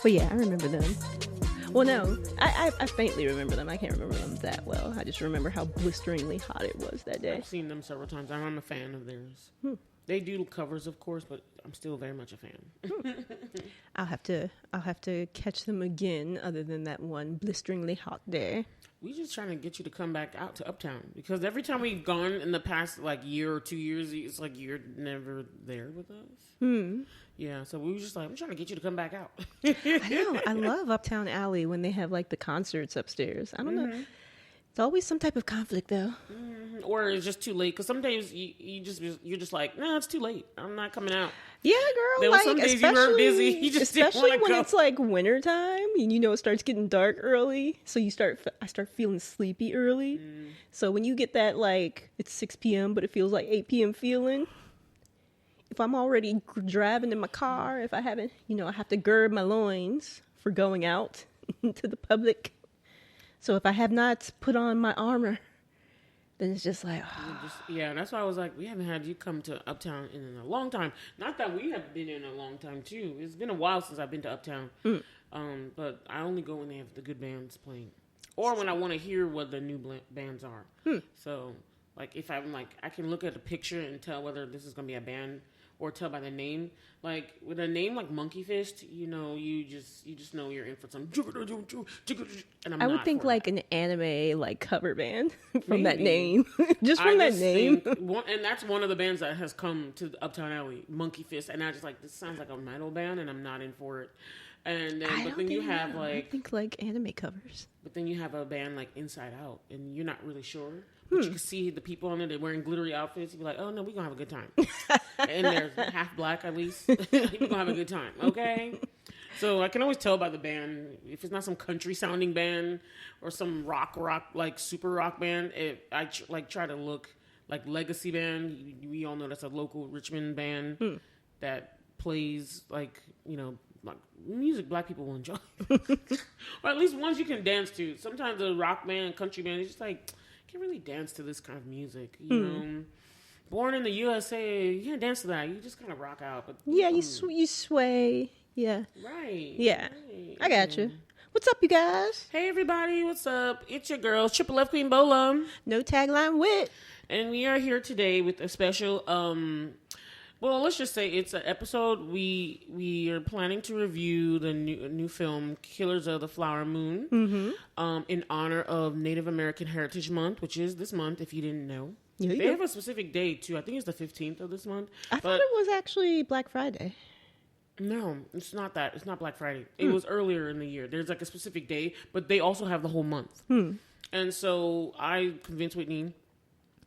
But yeah, I remember them. Well, no, I faintly remember them. I can't remember them that well. I just remember how blisteringly hot it was that day. I've seen them several times. I'm a fan of theirs. They do covers, of course, but I'm still very much a fan. I'll have to catch them again. Other than that one blisteringly hot day. We just trying to get you to come back out to Uptown, because every time we've gone in the past year or 2 years, it's like you're never there with us. Yeah, so we were just like, I'm trying to get you to come back out. I know. I love Uptown Alley when they have the concerts upstairs. I don't know. It's always some type of conflict though. Or it's just too late, because some days you're just like, no, it's too late. I'm not coming out. Yeah, girl. Some days you were busy. You just especially when go. It's winter time and it starts getting dark early. So I start feeling sleepy early. So when you get that it's 6 p.m. but it feels like 8 p.m. feeling. If I'm already driving in my car, if I haven't, I have to gird my loins for going out to the public. So if I have not put on my armor, then it's just that's why I was like, we haven't had you come to Uptown in a long time. Not that we have been in a long time too. It's been a while since I've been to Uptown. But I only go when they have the good bands playing, or when I want to hear what the new bands are. So if I'm I can look at a picture and tell whether this is going to be a band, or tell by the name. With a name like Monkey Fist, you just know you're in for some. And I would think an anime cover band from that name. Just from that name. And that's one of the bands that has come to the Uptown Alley, Monkey Fist. And I just this sounds like a metal band, and I'm not in for it. And then, I think anime covers. But then you have a band like Inside Out, and you're not really sure. But you can see the people on it, they're wearing glittery outfits. You'd be like, oh no, we're going to have a good time. And they're half black at least. We're going to have a good time, okay? So I can always tell by the band, if it's not some country sounding band or some rock, super rock band, I try to look like Legacy Band. We all know that's a local Richmond band that plays music black people will enjoy. Or at least ones you can dance to. Sometimes a rock band, country band, it's just can't really dance to this kind of music, you know. Born in the USA, you can't dance to that. You just kind of rock out. But you sway. Yeah. Right. Yeah. Right. I got you. What's up, you guys? Hey, everybody. What's up? It's your girl, Triple F Queen Bola. No tagline wit. And we are here today with a special, well, let's just say it's an episode. We are planning to review the new film Killers of the Flower Moon, in honor of Native American Heritage Month, which is this month. If you didn't know, they have a specific day too. I think it's the 15th of this month. I thought it was actually Black Friday. No, it's not that. It's not Black Friday. It was earlier in the year. There's a specific day, but they also have the whole month. And so I convinced Whitney.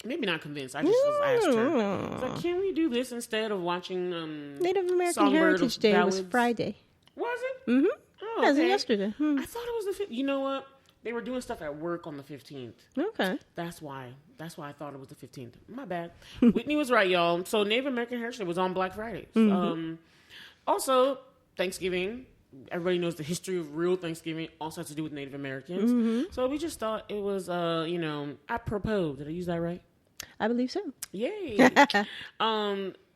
Maybe not convinced. I just asked her. I was like, can we do this instead of watching Native American Heritage Day ballads? was Friday. Was it? Mm-hmm. Oh, As in okay. yesterday. I thought it was the 15th. You know what? They were doing stuff at work on the 15th. Okay. That's why I thought it was the 15th. My bad. Whitney was right, y'all. So Native American Heritage Day was on Black Friday. Also, Thanksgiving. Everybody knows the history of real Thanksgiving also has to do with Native Americans. So we just thought it was, apropos. Did I use that right? I believe so. Yay.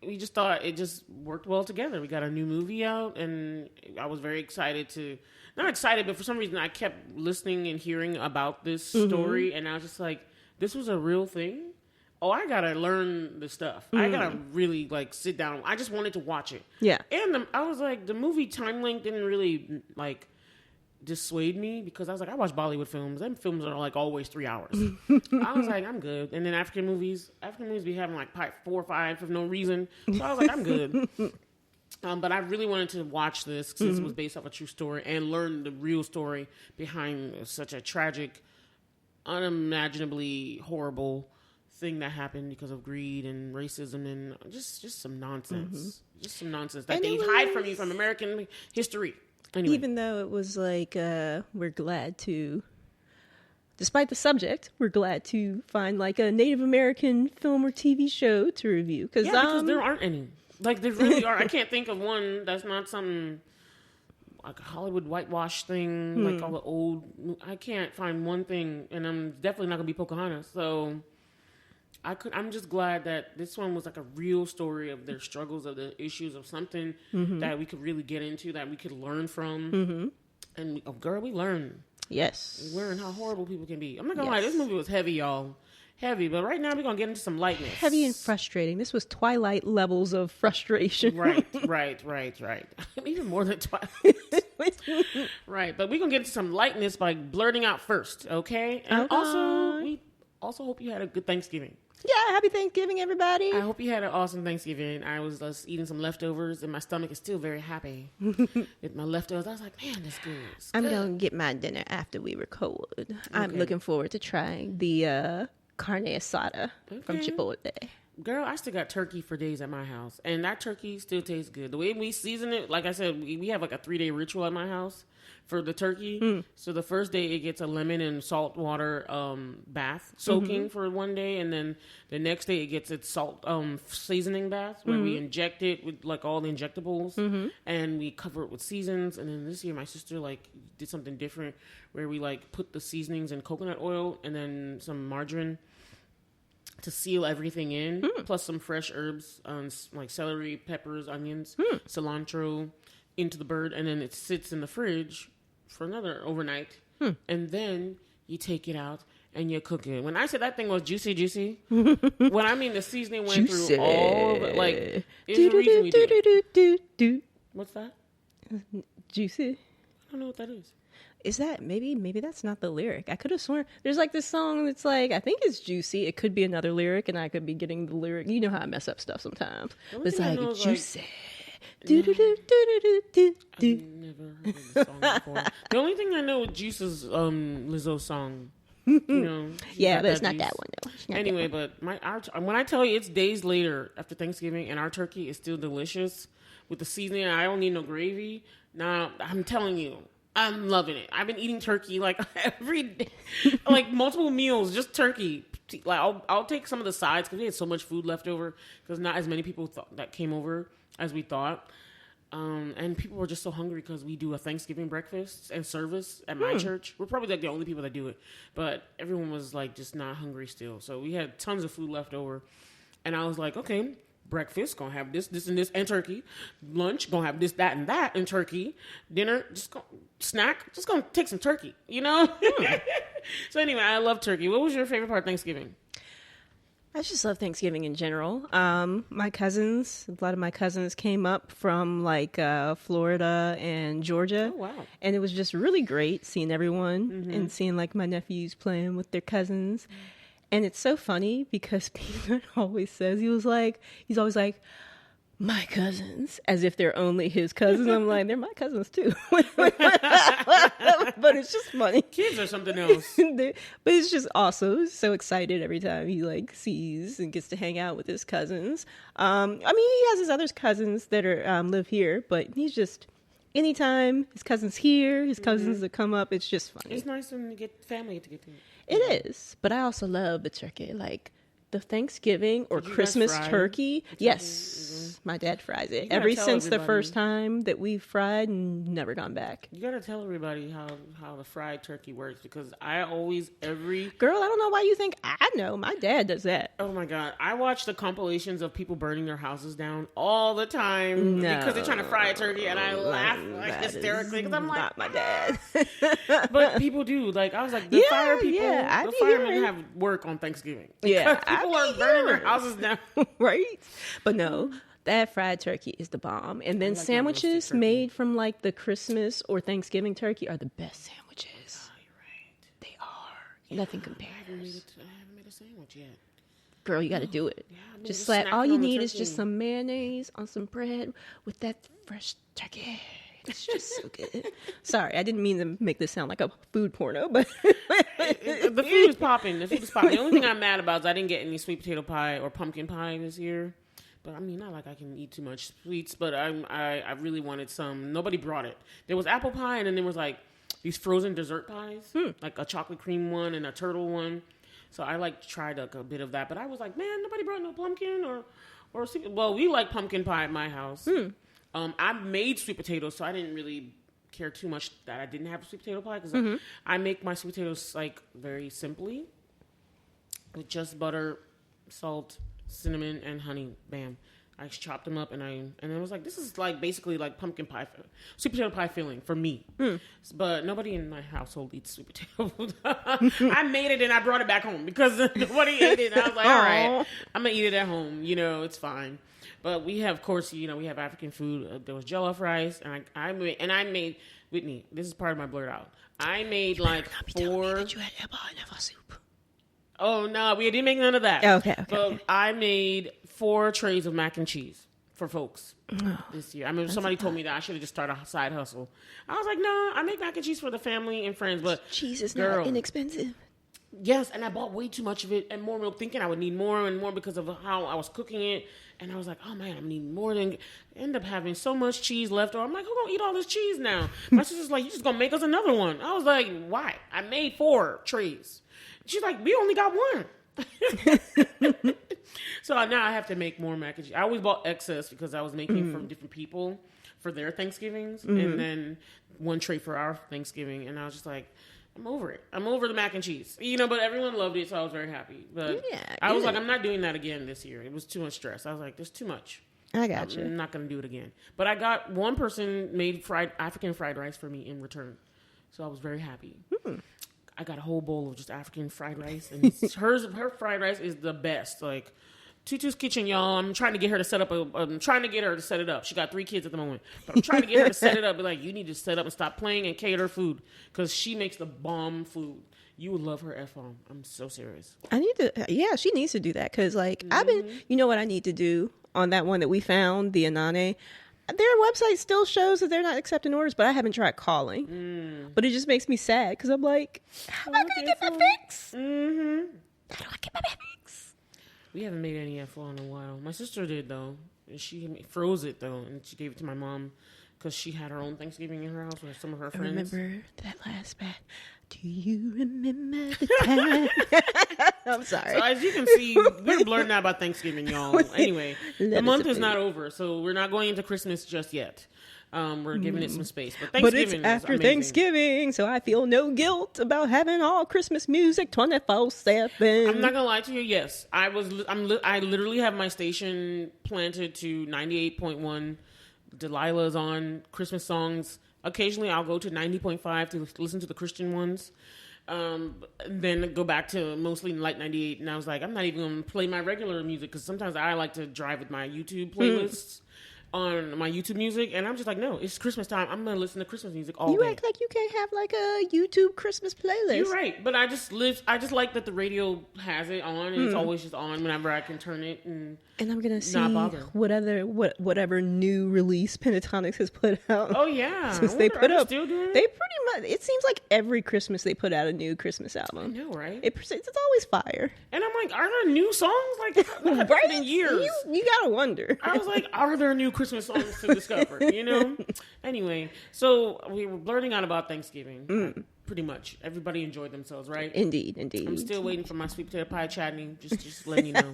We just thought it just worked well together. We got a new movie out, and I was very excited not excited, but for some reason I kept listening and hearing about this story, and I was just like, this was a real thing? Oh, I gotta learn the stuff. I gotta really sit down. I just wanted to watch it. Yeah. And I was like, the movie time length didn't really dissuade me, because I was like, I watch Bollywood films. Them films are always 3 hours. I was like, I'm good. And then African movies be having 4 or 5 for no reason. So I was like, I'm good. But I really wanted to watch this since it was based off a true story and learn the real story behind such a tragic, unimaginably horrible thing that happened because of greed and racism and just some nonsense. Just some nonsense that they hide from you from American history. Anyway. Even though it was we're glad to, despite the subject, we're glad to find a Native American film or TV show to review. Because there aren't any. There really are. I can't think of one that's not some a Hollywood whitewash thing, all the old. I can't find one thing, and I'm definitely not going to be Pocahontas. So I'm just glad that this one was like a real story of their struggles, of the issues, of something that we could really get into, that we could learn from. And we learn. Yes. We learn how horrible people can be. I'm not gonna lie, this movie was heavy, y'all. Heavy, but right now we're gonna get into some lightness. Heavy and frustrating. This was Twilight levels of frustration. Right. Even more than Twilight. Right, but we're gonna get into some lightness by blurting out first, okay? And we also hope you had a good Thanksgiving. Yeah, happy Thanksgiving, everybody. I hope you had an awesome Thanksgiving. I was just eating some leftovers, and my stomach is still very happy with my leftovers. I was like, man, that's good. I'm going to get my dinner after we record. Okay. I'm looking forward to trying the carne asada from Chipotle. Girl, I still got turkey for days at my house, and that turkey still tastes good. The way we season it, like I said, we have like a 3-day ritual at my house for the turkey. So the first day it gets a lemon and salt water bath soaking for one day, and then the next day it gets its salt seasoning bath where we inject it with like all the injectables and we cover it with seasons. And then this year my sister like did something different where we like put the seasonings in coconut oil and then some margarine to seal everything in, plus some fresh herbs, like celery, peppers, onions, cilantro, into the bird, and then it sits in the fridge for another overnight, and then you take it out and you cook it. When I said that thing was juicy, when I mean the seasoning went through all of it, like, it's the reason we do it. What's that? Juicy. I don't know what that is. Is that maybe that's not the lyric? I could have sworn there's like this song that's like I think it's juicy. It could be another lyric, and I could be getting the lyric. You know how I mess up stuff sometimes. It's like juicy. I've never heard of the song before. The only thing I know with Juice is Lizzo's song. You know, yeah, but it's not that one though. Anyway, but when I tell you it's days later after Thanksgiving and our turkey is still delicious with the seasoning, I don't need no gravy. Now I'm telling you, I'm loving it. I've been eating turkey like every day, like multiple meals, just turkey. Like I'll take some of the sides because we had so much food left over because not as many people that came over as we thought. And people were just so hungry because we do a Thanksgiving breakfast and service at my church. We're probably like the only people that do it, but everyone was like just not hungry still. So we had tons of food left over, and I was like, okay, breakfast gonna have this, and this, and turkey. Lunch gonna have this, that, and that, and turkey. Dinner snack just gonna take some turkey, you know. So anyway, I love turkey. What was your favorite part of Thanksgiving? I just love Thanksgiving in general. My cousins, a lot of my cousins came up from like Florida and Georgia. Oh, wow. And it was just really great seeing everyone and seeing like my nephews playing with their cousins. And it's so funny because Peter always says, he's always like, my cousins, as if they're only his cousins. I'm like, they're my cousins too. But it's just funny. Kids are something else. But it's just awesome. So excited every time he like sees and gets to hang out with his cousins. I mean, he has his other cousins that are live here, but he's just anytime his cousins here, his cousins that come up, it's just funny. It's nice when you get family to get to. It is, but I also love the turkey, like the Thanksgiving or Christmas turkey. Yes, my dad fries it. Ever since the first time that we fried, never gone back. You gotta tell everybody how the fried turkey works because I always girl, I don't know why you think I know. My dad does that. Oh my god, I watch the compilations of people burning their houses down all the time because they're trying to fry a turkey, and I laugh like hysterically because I'm like, not my dad. But people do. Like I was like, the fire people, the firemen have work on Thanksgiving. Yeah, people are burning their houses down, right? But no. That fried turkey is the bomb. And then sandwiches made from like the Christmas or Thanksgiving turkey are the best sandwiches. Oh, you're right. They are. Nothing compares. I haven't made a sandwich yet. Girl, you got to do it. Yeah, just like all you need is just some mayonnaise on some bread with that fresh turkey. It's just so good. Sorry, I didn't mean to make this sound like a food porno, but the food is popping. The only thing I'm mad about is I didn't get any sweet potato pie or pumpkin pie this year. But I mean, not like I can eat too much sweets, but I really wanted some. Nobody brought it. There was apple pie, and then there was like these frozen dessert pies, like a chocolate cream one and a turtle one. So I like tried like a bit of that, but I was like, man, nobody brought no pumpkin or well, we like pumpkin pie at my house. I made sweet potatoes, so I didn't really care too much that I didn't have a sweet potato pie because I make my sweet potatoes like very simply with just butter, salt, cinnamon, and honey. Bam. I chopped them up, and I was like, this is like basically like pumpkin pie, sweet potato pie filling for me. But nobody in my household eats sweet potato food. I made it and I brought it back home because nobody ate it. And I was like, all right, I'm gonna eat it at home. You know, it's fine. But we have, of course, you know, we have African food. There was jollof rice, and I made Whitney. This is part of my blurt out. I made like 4. Me that you had eba soup. Oh no, we didn't make none of that. Okay. But I made 4 trays of mac and cheese for folks this year. I mean, somebody told me that I should have just started a side hustle. I was like, no, I make mac and cheese for the family and friends, but cheese is not inexpensive. Yes, and I bought way too much of it and more thinking I would need more and more because of how I was cooking it. And I was like, oh man, I need more than end up having so much cheese left. Or I'm like, who gonna eat all this cheese now? My sister's like, you just gonna make us another one. I was like, why? I made 4 trays. She's like, we only got 1. So now I have to make more mac and cheese. I always bought excess because I was making from different people for their Thanksgivings. And then 1 tray for our Thanksgiving. And I was just like, I'm over it. I'm over the mac and cheese. You know, but everyone loved it, so I was very happy. But I was like, I'm not doing that again this year. It was too much stress. I was like, there's too much. I got you. I'm not going to do it again. But I got one person made African fried rice for me in return. So I was very happy. I got a whole bowl of just African fried rice. And her fried rice is the best. Like, Tutu's Kitchen, y'all. I'm trying to get her to set up I'm trying to get her to set it up. She got 3 kids at the moment. But I'm trying to get her to set it up. Be like, you need to set up and stop playing and cater food. Because she makes the bomb food. You would love her F-bomb. I'm so serious. She needs to do that. Because, like, you know what I need to do on that one that we found, the Anane? Their website still shows that they're not accepting orders, but I haven't tried calling. But it just makes me sad because I'm like, how am I going to get my fix? How do I get my fix? We haven't made any F1 in a while. My sister did, though. She froze it, though, and she gave it to my mom because she had her own Thanksgiving in her house with some of her friends. I remember that last bat. Do you remember the time? I'm sorry. So as you can see, we're blurting out about Thanksgiving, y'all. Anyway, the month is not over, so we're not going into Christmas just yet. We're giving it some space. But Thanksgiving it's after is amazing. Thanksgiving, so I feel no guilt about having all Christmas music 24/7. I'm not gonna lie to you. Yes, I literally have my station planted to 98.1. Delilah's on Christmas songs. Occasionally, I'll go to 90.5 to listen to the Christian ones. Then go back to mostly like 98. And I was like, I'm not even going to play my regular music because sometimes I like to drive with my YouTube playlists on my YouTube music. And I'm just like, no, it's Christmas time. I'm going to listen to Christmas music all day. You act like you can't have like a YouTube Christmas playlist. You're right. But I just like that the radio has it on and it's always just on whenever I can turn it and I'm going to see whatever new release Pentatonics has put out. Oh, yeah. Since they put up, still doing it? They pretty much, it seems like every Christmas they put out a new Christmas album. I know, right? It's always fire. And I'm like, are there new songs? Like, what have right? in years? You got to wonder. I was like, are there new Christmas songs to discover, you know? Anyway, so we were blurting out about Thanksgiving. Pretty much. Everybody enjoyed themselves, right? Indeed. I'm still waiting for my sweet potato pie chutney. Just letting you know.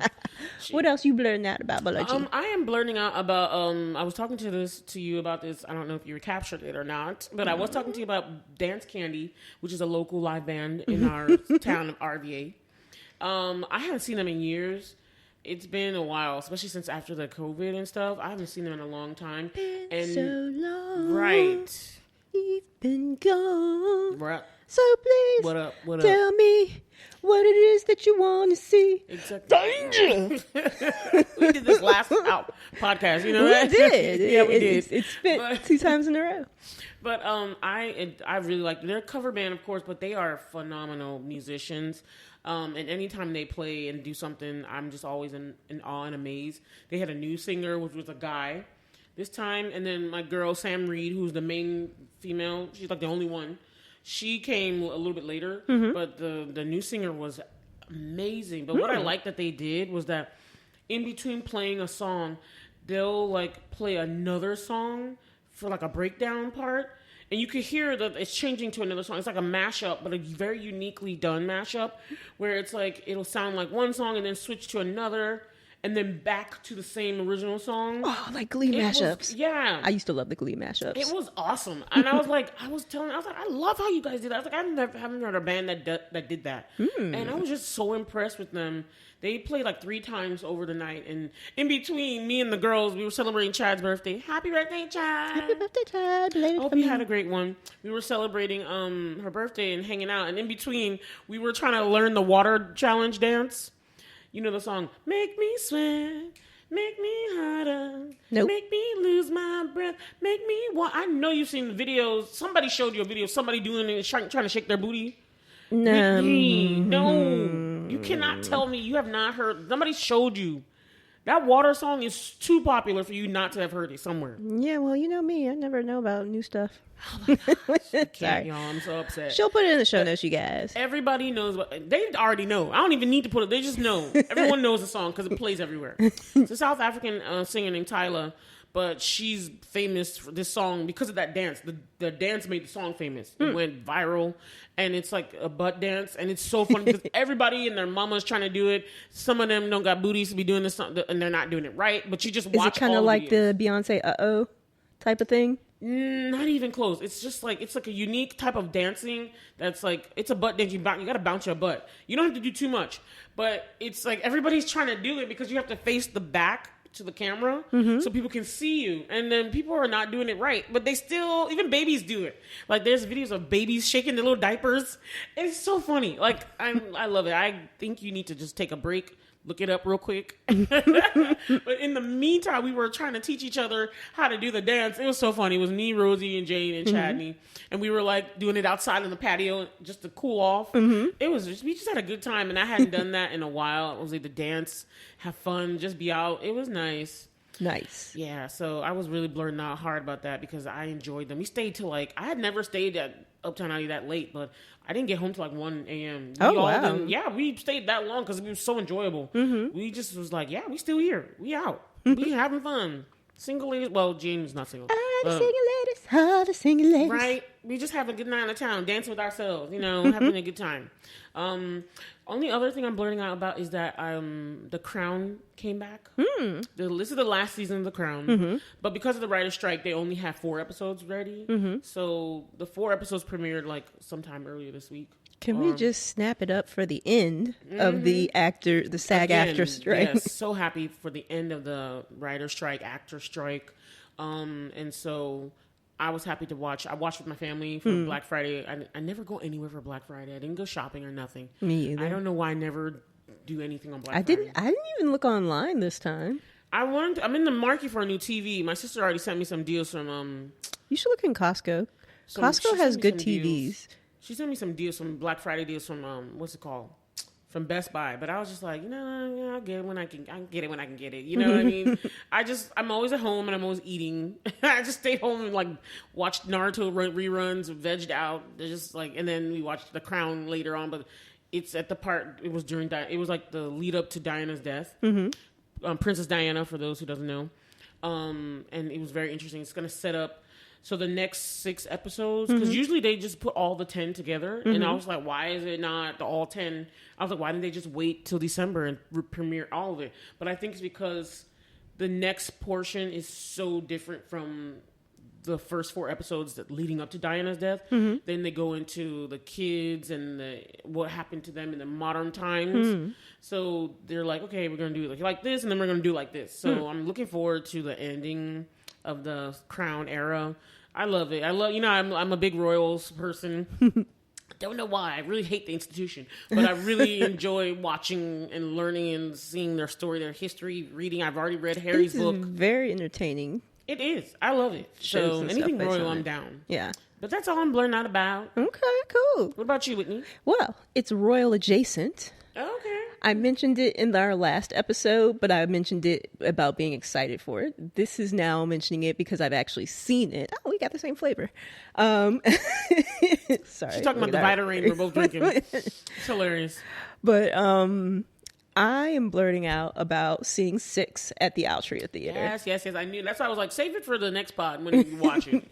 What else you blurting out about, Balaji? I am blurting out about, I was talking to you about this. I don't know if you captured it or not, but I was talking to you about Dance Candy, which is a local live band in our town of RVA. I haven't seen them in years. It's been a while, especially since after the COVID and stuff. I haven't seen them in a long time. Been so long. Right. You've been gone. Right. So please, what tell me what it is that you want to see. Exactly. Danger. We did this last podcast, you know that? We did. Yeah, we did. It's spent 2 times in a row. But I really like their cover band, of course, but they are phenomenal musicians. And anytime they play and do something, I'm just always in awe and amazed. They had a new singer, which was a guy this time. And then my girl, Sam Reed, who's the main female, she's like the only one. She came a little bit later, but the new singer was amazing. But what I liked that they did was that in between playing a song, they'll like play another song for like a breakdown part. And you could hear that it's changing to another song. It's like a mashup, but a very uniquely done mashup where it's like it'll sound like one song and then switch to another. and then back to the same original song. Oh, like Glee mashups. Yeah. I used to love the Glee mashups. It was awesome. And I was like, I love how you guys did that. I was like, haven't heard a band that did that. And I was just so impressed with them. They played like 3 times over the night. And in between, me and the girls, we were celebrating Chad's birthday. Happy birthday, Chad. Happy birthday, Chad. Belated Hope you had a great one. We were celebrating her birthday and hanging out. And in between, we were trying to learn the water challenge dance. You know the song, Make Me Sweat, Make Me Harder, Nope. Make Me Lose My Breath, Make Me walk. I know you've seen the videos. Somebody showed you a video of somebody doing it, trying to shake their booty. No. No. You cannot tell me you have not heard. Somebody showed you. That water song is too popular for you not to have heard it somewhere. Yeah, well, you know me. I never know about new stuff. Oh my gosh. I can't, Sorry. y'all. I'm so upset. She'll put it in the show notes, you guys. Everybody knows they already know. I don't even need to put it. They just know. Everyone knows the song because it plays everywhere. It's a South African singer named Tyler, but she's famous for this song because of that dance. The dance made the song famous. It went viral, and it's like a butt dance, and it's so funny because everybody and their mama's trying to do it. Some of them don't got booties to be doing this, and they're not doing it right. But you just watch. Is it kind of like the Beyonce "Uh-Oh" type of thing? Not even close. It's just like it's like a unique type of dancing that's like it's a butt dance. You got to bounce your butt. You don't have to do too much, but it's like everybody's trying to do it because you have to face the back to the camera so people can see you, and then people are not doing it right, but they still, even babies do it. Like there's videos of babies shaking their little diapers. It's so funny. Like I love it. I think you need to just take a break. Look it up real quick. But in the meantime, we were trying to teach each other how to do the dance. It was so funny. It was me, Rosie, and Jane, and Chadney. And we were like doing it outside in the patio just to cool off. It was we just had a good time. And I hadn't done that in a while. I was like to dance, have fun, just be out. It was nice. Nice. Yeah, so I was really blurting out hard about that because I enjoyed them. We stayed till I had never stayed at Uptown Alley that late, but I didn't get home till like 1 a.m. Wow. We stayed that long because it was so enjoyable. We just was like, yeah, we still here. We out. We having fun. Single ladies. Well, Jane's not single. All the single ladies. All the single ladies. Right? We just have a good night in the town, dancing with ourselves, having a good time. Only other thing I'm blurting out about is that The Crown came back. This is the last season of The Crown. But because of the writer's strike, they only have 4 episodes ready. So the 4 episodes premiered like sometime earlier this week. Can we just snap it up for the end of the SAG-AFTRA strike? Yes, so happy for the end of the writer's strike, actor strike. And so I was happy to watch. I watched with my family for Black Friday. I never go anywhere for Black Friday. I didn't go shopping or nothing. Me either. I don't know why I never do anything on Black Friday. I didn't even look online this time. I'm in the market for a new TV. My sister already sent me some deals from You should look in Costco. Costco has good TVs. Deals. She sent me some deals, some Black Friday deals from what's it called? From Best Buy. But I was just like, I'll get it when I can get it when I can get it. You know what I mean? I'm always at home and I'm always eating. I just stayed home and like watched Naruto reruns, vegged out. Just like, and then we watched The Crown later on. But it's at the part. It was like the lead up to Diana's death. Princess Diana, for those who doesn't know. And it was very interesting. It's going to set up. So the next 6 episodes, because usually they just put all the 10 together. And I was like, why is it not the all 10? I was like, why didn't they just wait till December and premiere all of it? But I think it's because the next portion is so different from the first 4 episodes that leading up to Diana's death. Then they go into the kids and what happened to them in the modern times. So they're like, okay, we're going to do it like this, and then we're going to do it like this. So I'm looking forward to the ending of the Crown era. I love it. I'm a big Royals person. Don't know why. I really hate the institution, but I really enjoy watching and learning and seeing their story, their history, reading. I've already read Harry's book. Very entertaining. It is. I love it. So anything royal, I'm down. Yeah. But that's all I'm blurting out about. Okay, cool. What about you, Whitney? Well, it's royal adjacent. Okay. I mentioned it in our last episode, but I mentioned it about being excited for it. This is now mentioning it because I've actually seen it. Oh, we got the same flavor. Sorry. She's talking about the Vitamin we're both drinking. It's hilarious. But I am blurting out about seeing 6 at the Altria Theater. Yes. I knew. That's why I was like, save it for the next pod when you watch it.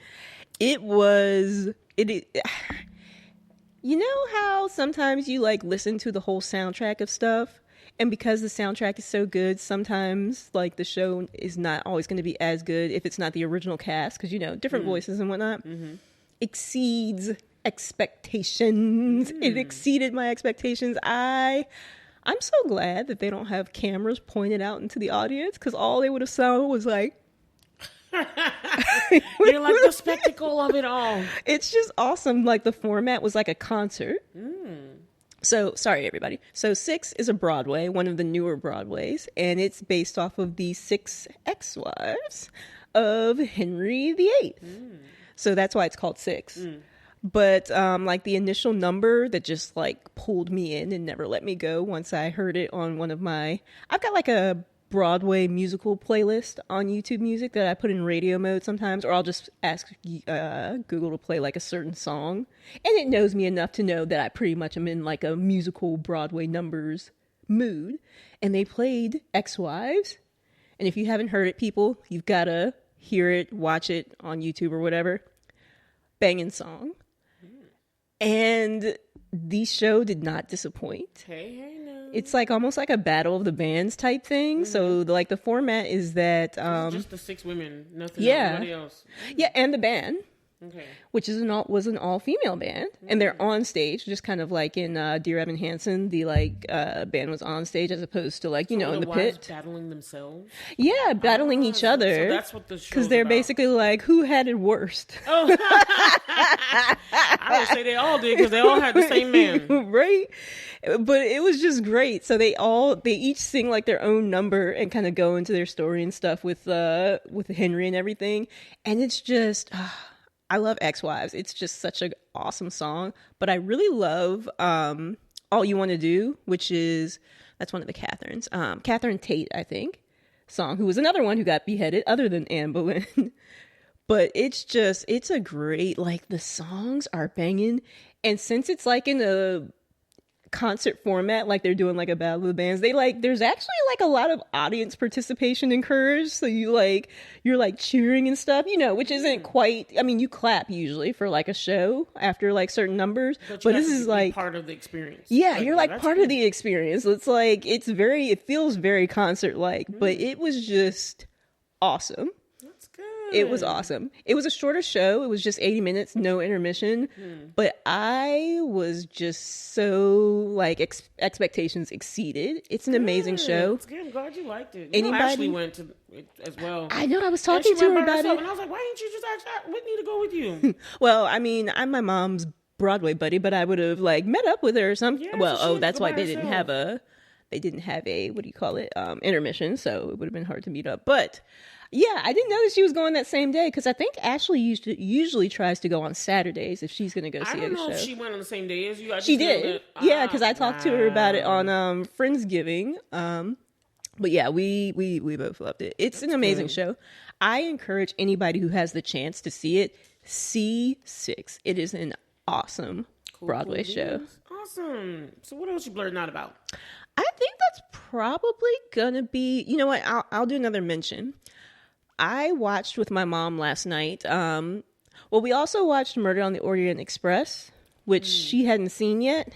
You know how sometimes you like listen to the whole soundtrack of stuff And because the soundtrack is so good, sometimes like the show is not always going to be as good if it's not the original cast, because different voices and whatnot. Exceeds expectations. It exceeded my expectations. I'm so glad that they don't have cameras pointed out into the audience, because all they would have sounded was like. You're like the spectacle of it all. It's just awesome. Like the format was like a concert. So, sorry, everybody. So, 6 is a Broadway, one of the newer Broadways, and it's based off of the 6 ex-wives of Henry VIII. So, that's why it's called 6. But, like, the initial number that just, like, pulled me in and never let me go once I heard it on one of my... I've got, like, a Broadway musical playlist on YouTube Music that I put in radio mode sometimes, or I'll just ask Google to play like a certain song, and it knows me enough to know that I pretty much am in like a musical Broadway numbers mood. And they played Ex-Wives, and if you haven't heard it, people, you've got to hear it, watch it on YouTube or whatever. Banging song. And the show did not disappoint. Hey, no. It's like almost like a battle of the bands type thing. So like the format is that just the 6 women, nothing nobody else. Yeah, and the band. Okay. Which was an all-female band, and they're on stage, just kind of like in Dear Evan Hansen, the like band was on stage as opposed to like in the pit, battling themselves. Yeah, battling each other. So that's what the show. Because they're about. Basically like, who had it worst? Oh, I would say they all did, because they all had the same man, right? But it was just great. So they each sing like their own number and kind of go into their story and stuff with Henry and everything, and it's just. I love Ex-Wives. It's just such an awesome song. But I really love All You Want to Do, that's one of the Catherines. Catherine Tate, I think, song, who was another one who got beheaded other than Anne Boleyn. But it's a great, like, the songs are banging. And since it's like in a concert format, like they're doing like a battle of the bands, there's actually like a lot of audience participation encouraged, so you're like cheering and stuff, which isn't quite, I mean, you clap usually for like a show after like certain numbers, but this is like part of the experience. Yeah, you're like part of the experience. It's like it feels very concert like, but it was just awesome. It was awesome. It was a shorter show. It was just 80 minutes, no intermission. But I was just so, like, expectations exceeded. It's an amazing show. It's good. I'm glad you liked it. Anybody Ashley went to it as well. I know. I was talking to her about it. And I was like, why didn't you just ask Whitney to go with you? Well, I mean, I'm my mom's Broadway buddy, but I would have, like, met up with her or something. Yeah, well, so that's why they didn't have a, what do you call it, intermission, so it would have been hard to meet up. But... yeah, I didn't know that she was going that same day, because I think Ashley usually tries to go on Saturdays if she's going to go see a show. I don't know if she went on the same day as you. She did. Yeah, because I talked to her about it on Friendsgiving. But yeah, we both loved it. It's an amazing show. I encourage anybody who has the chance to see it, see 6. It is an awesome Broadway show. Awesome. So what else you blurting out about? I think that's probably going to be, you know what, I'll do another mention. I watched with my mom last night. We also watched Murder on the Orient Express, which she hadn't seen yet.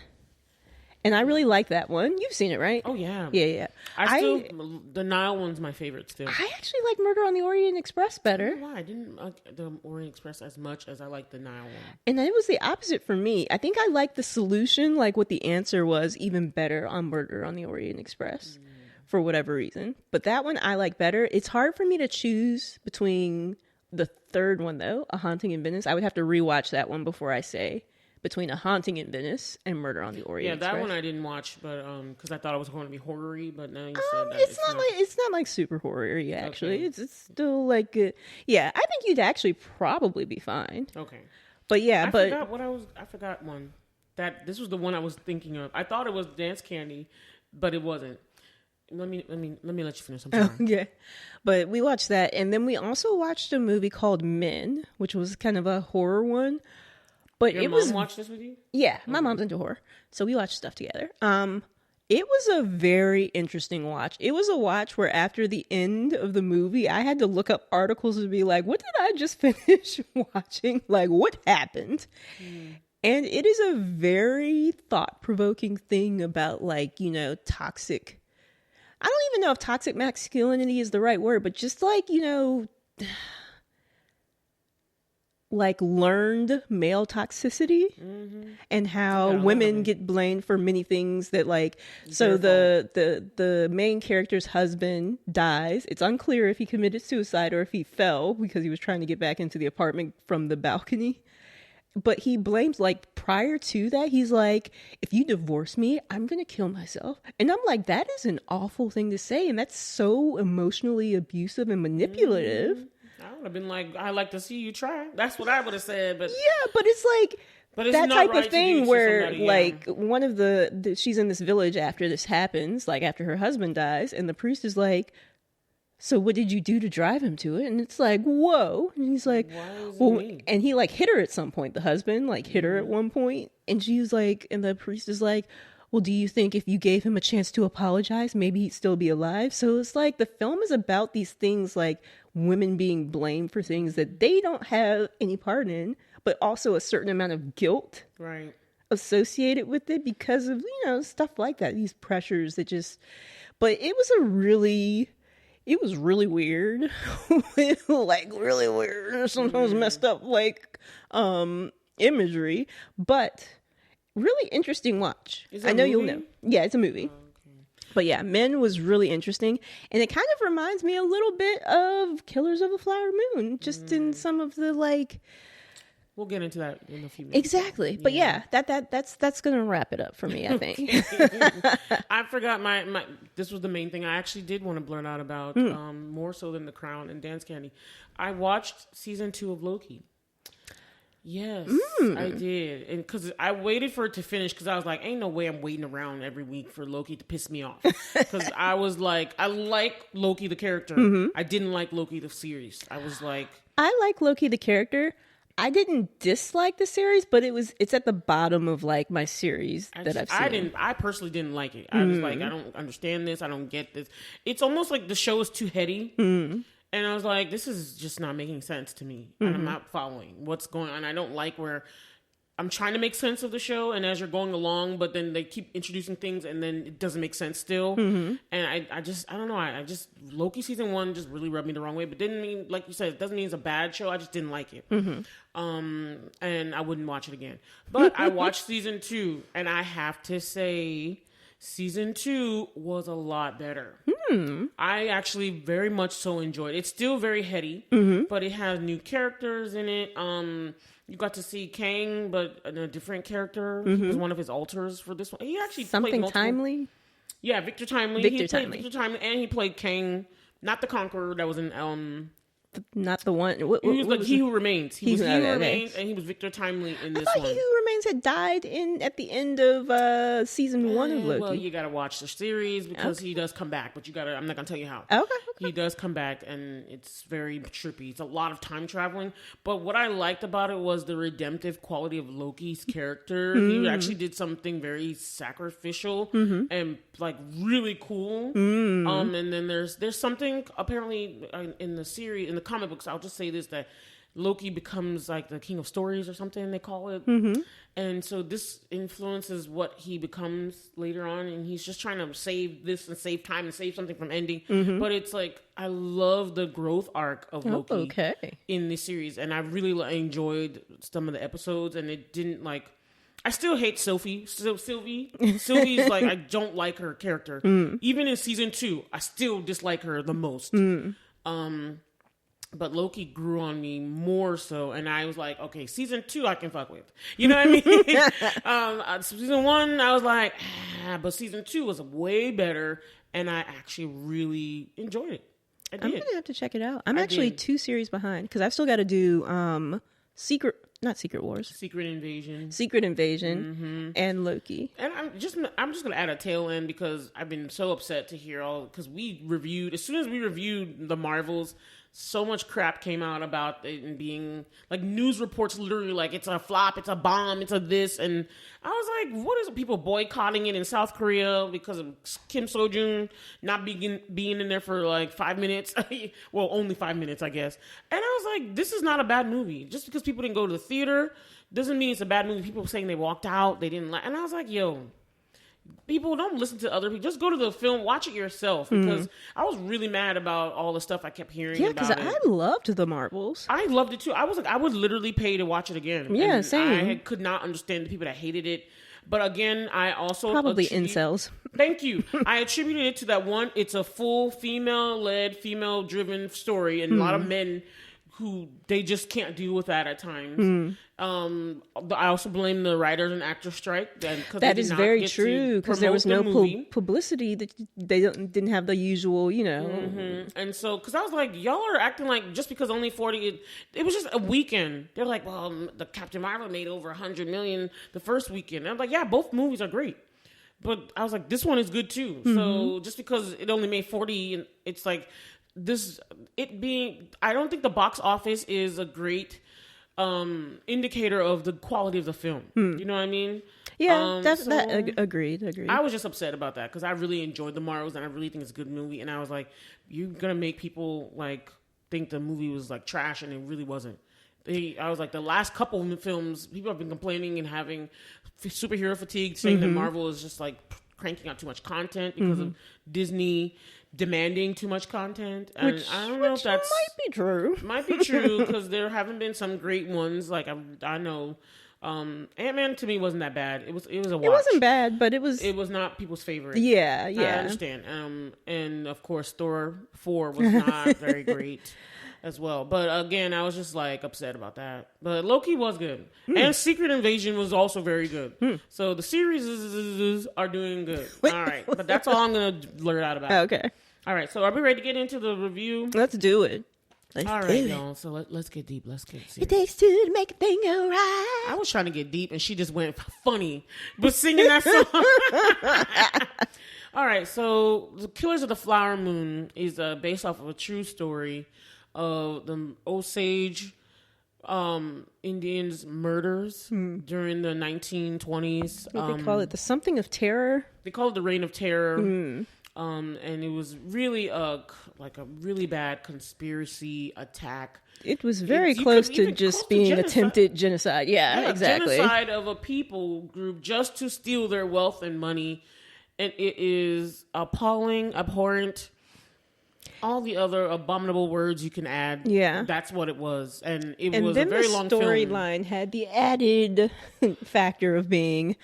And I really like that one. You've seen it, right? Oh, yeah. Yeah. The Nile one's my favorite still. I actually like Murder on the Orient Express better. I don't know why. I didn't like the Orient Express as much as I like the Nile one. And it was the opposite for me. I think I liked the solution, like what the answer was, even better on Murder on the Orient Express. For whatever reason. But that one I like better. It's hard for me to choose between the third one, though, A Haunting in Venice. I would have to rewatch that one before I say between A Haunting in Venice and Murder on the Orient Express. Yeah, that one I didn't watch, but because I thought it was going to be horror-y, but now you said that it's not like super horror-y, actually. Okay. It's still like, yeah, I think you'd actually probably be fine. Okay. But yeah, I forgot one. This was the one I was thinking of. I thought it was Dance Candy, but it wasn't. Let me let you finish. I'm sorry. Yeah, but we watched that, and then we also watched a movie called Men, which was kind of a horror one. But Your mom watched this with you? Yeah, my mom's into horror, so we watched stuff together. It was a very interesting watch. It was a watch where after the end of the movie, I had to look up articles to be like, "What did I just finish watching? Like, what happened?" And it is a very thought-provoking thing about, like, toxic I don't even know if toxic masculinity is the right word, but just like, like learned male toxicity and how women get blamed for many things that like, so the main character's husband dies. It's unclear if he committed suicide or if he fell because he was trying to get back into the apartment from the balcony. But he blames, like, prior to that, he's like, if you divorce me, I'm going to kill myself. And I'm like, that is an awful thing to say. And that's so emotionally abusive and manipulative. I would have been like, I'd like to see you try. That's what I would have said. But yeah, but it's like that type of thing where, like, one of she's in this village after this happens, like, after her husband dies. And the priest is like, so what did you do to drive him to it? And it's like, whoa. And he's like, well, and he like hit her at some point. The husband like hit her at one point. And she's like, and the priest is like, well, do you think if you gave him a chance to apologize, maybe he'd still be alive? So it's like the film is about these things like women being blamed for things that they don't have any part in, but also a certain amount of guilt associated with it because of, stuff like that, these pressures that just, but it was really weird, like really weird, sometimes messed up, like, imagery, but really interesting watch. I know you'll know. Yeah, it's a movie. But yeah, Men was really interesting. And it kind of reminds me a little bit of Killers of the Flower Moon, just in some of the like... We'll get into that in a few minutes. Exactly. But yeah, that's going to wrap it up for me, I think. I forgot my this was the main thing I actually did want to blurt out about, more so than The Crown and Dance Candy. I watched season 2 of Loki. Yes, I did. And because I waited for it to finish because I was like, ain't no way I'm waiting around every week for Loki to piss me off. Because I was like, I like Loki the character. I didn't like Loki the series. I was like... I like Loki the character. I didn't dislike the series, but it's at the bottom of like my series I've seen. I personally didn't like it. I was like, I don't understand this. I don't get this. It's almost like the show is too heady. And I was like, this is just not making sense to me. And I'm not following what's going on. I don't like where I'm trying to make sense of the show, and as you're going along, but then they keep introducing things, and then it doesn't make sense still. And I don't know. I just Loki season 1 just really rubbed me the wrong way. But didn't mean, like you said, it doesn't mean it's a bad show. I just didn't like it. And I wouldn't watch it again. But I watched season 2, and I have to say, season 2 was a lot better. I actually very much so enjoyed it. It's still very heady, but it has new characters in it. You got to see Kang, but a different character. He was one of his alters for this one. He actually something played Timely. Yeah, Victor Timely. He played Victor Timely, and he played Kang, not the Conqueror that was in not the one. He was like He Who Remains. He was He Who Remains, and he was Victor Timely in this one. I thought He Who Remains had died at the end of season 1 of Loki. Well, you got to watch the series because he does come back, but you got to. I'm not gonna tell you how. Okay. He does come back, and it's very trippy. It's a lot of time traveling, but what I liked about it was the redemptive quality of Loki's character. He actually did something very sacrificial and like really cool. And then there's something apparently in the series, in the comic books, I'll just say this, that Loki becomes like the king of stories or something they call it. And so this influences what he becomes later on, and he's just trying to save this and save time and save something from ending. But it's like, I love the growth arc of Loki in this series, and I really enjoyed some of the episodes, and it didn't like... I still hate Sylvie. Sylvie's like, I don't like her character. Even in season 2, I still dislike her the most. But Loki grew on me more so, and I was like, okay, season 2 I can fuck with. You know what I mean? Season 1, I was like, but season 2 was way better, and I actually really enjoyed it. I'm going to have to check it out. I'm actually 2 series behind, because I've still got to do Secret Invasion, and Loki. And I'm just gonna add a tail end because I've been so upset to hear because we reviewed, as soon as we reviewed the Marvels, so much crap came out about it being like news reports literally like it's a flop, it's a bomb, it's a this, and I was like, what is it? People boycotting it in South Korea because of Kim So-jung not being in there for like 5 minutes. Well, only 5 minutes, I guess. And I was like, this is not a bad movie. Just because people didn't go to the theater doesn't mean it's a bad movie. People were saying they walked out, they didn't like, and I was like, yo, people don't listen to other people. Just go to the film, watch it yourself. Because I was really mad about all the stuff I kept hearing about it. Yeah, because I loved the Marvels. I loved it too. I was like, I would literally pay to watch it again. Yeah, and same. I could not understand the people that hated it. But again, I also Probably incels. Thank you. I attributed it to that one. It's a full female-led, female-driven story, and a lot of men who they just can't deal with that at times. I also blame the writers and actors strike. That is very true, because there was no publicity. That they didn't have the usual, And so, because I was like, y'all are acting like just because only 40, it was just a weekend. They're like, well, the Captain Marvel made over 100 million the first weekend. And I'm like, yeah, both movies are great. But I was like, this one is good too. So just because it only made 40, it's like, I don't think the box office is a great indicator of the quality of the film. You know what I mean? Yeah, agreed. I was just upset about that because I really enjoyed the Marvels and I really think it's a good movie. And I was like, you're gonna make people like think the movie was like trash, and it really wasn't. I was like, the last couple of films, people have been complaining and having superhero fatigue, saying that Marvel is just like cranking out too much content because of Disney demanding too much content. And I don't know if that might be true. Might be true, because there haven't been some great ones. Like I know Ant-Man to me wasn't that bad. It was a watch. It wasn't bad, but it was not people's favorite. Yeah. I understand. And of course Thor 4 was not very great as well. But again, I was just like upset about that. But Loki was good. And Secret Invasion was also very good. So the series are doing good. All right. But that's all I'm going to blurt out about. Okay. All right. So are we ready to get into the review? Let's do it. All right, y'all. So let's get deep. Let's get serious. It takes two to make a thing go right. I was trying to get deep, and she just went funny, but singing that song. All right. So The Killers of the Flower Moon is based off of a true story of the Osage Indians' murders during the 1920s. What they call it? The something of terror? They call it the Reign of Terror. And it was really a really bad conspiracy attack. It was very close to just being attempted genocide. Yeah, exactly. Genocide of a people group just to steal their wealth and money. And it is appalling, abhorrent, all the other abominable words you can add. Yeah. That's what it was. And it was a very long film. And then the storyline had the added factor of being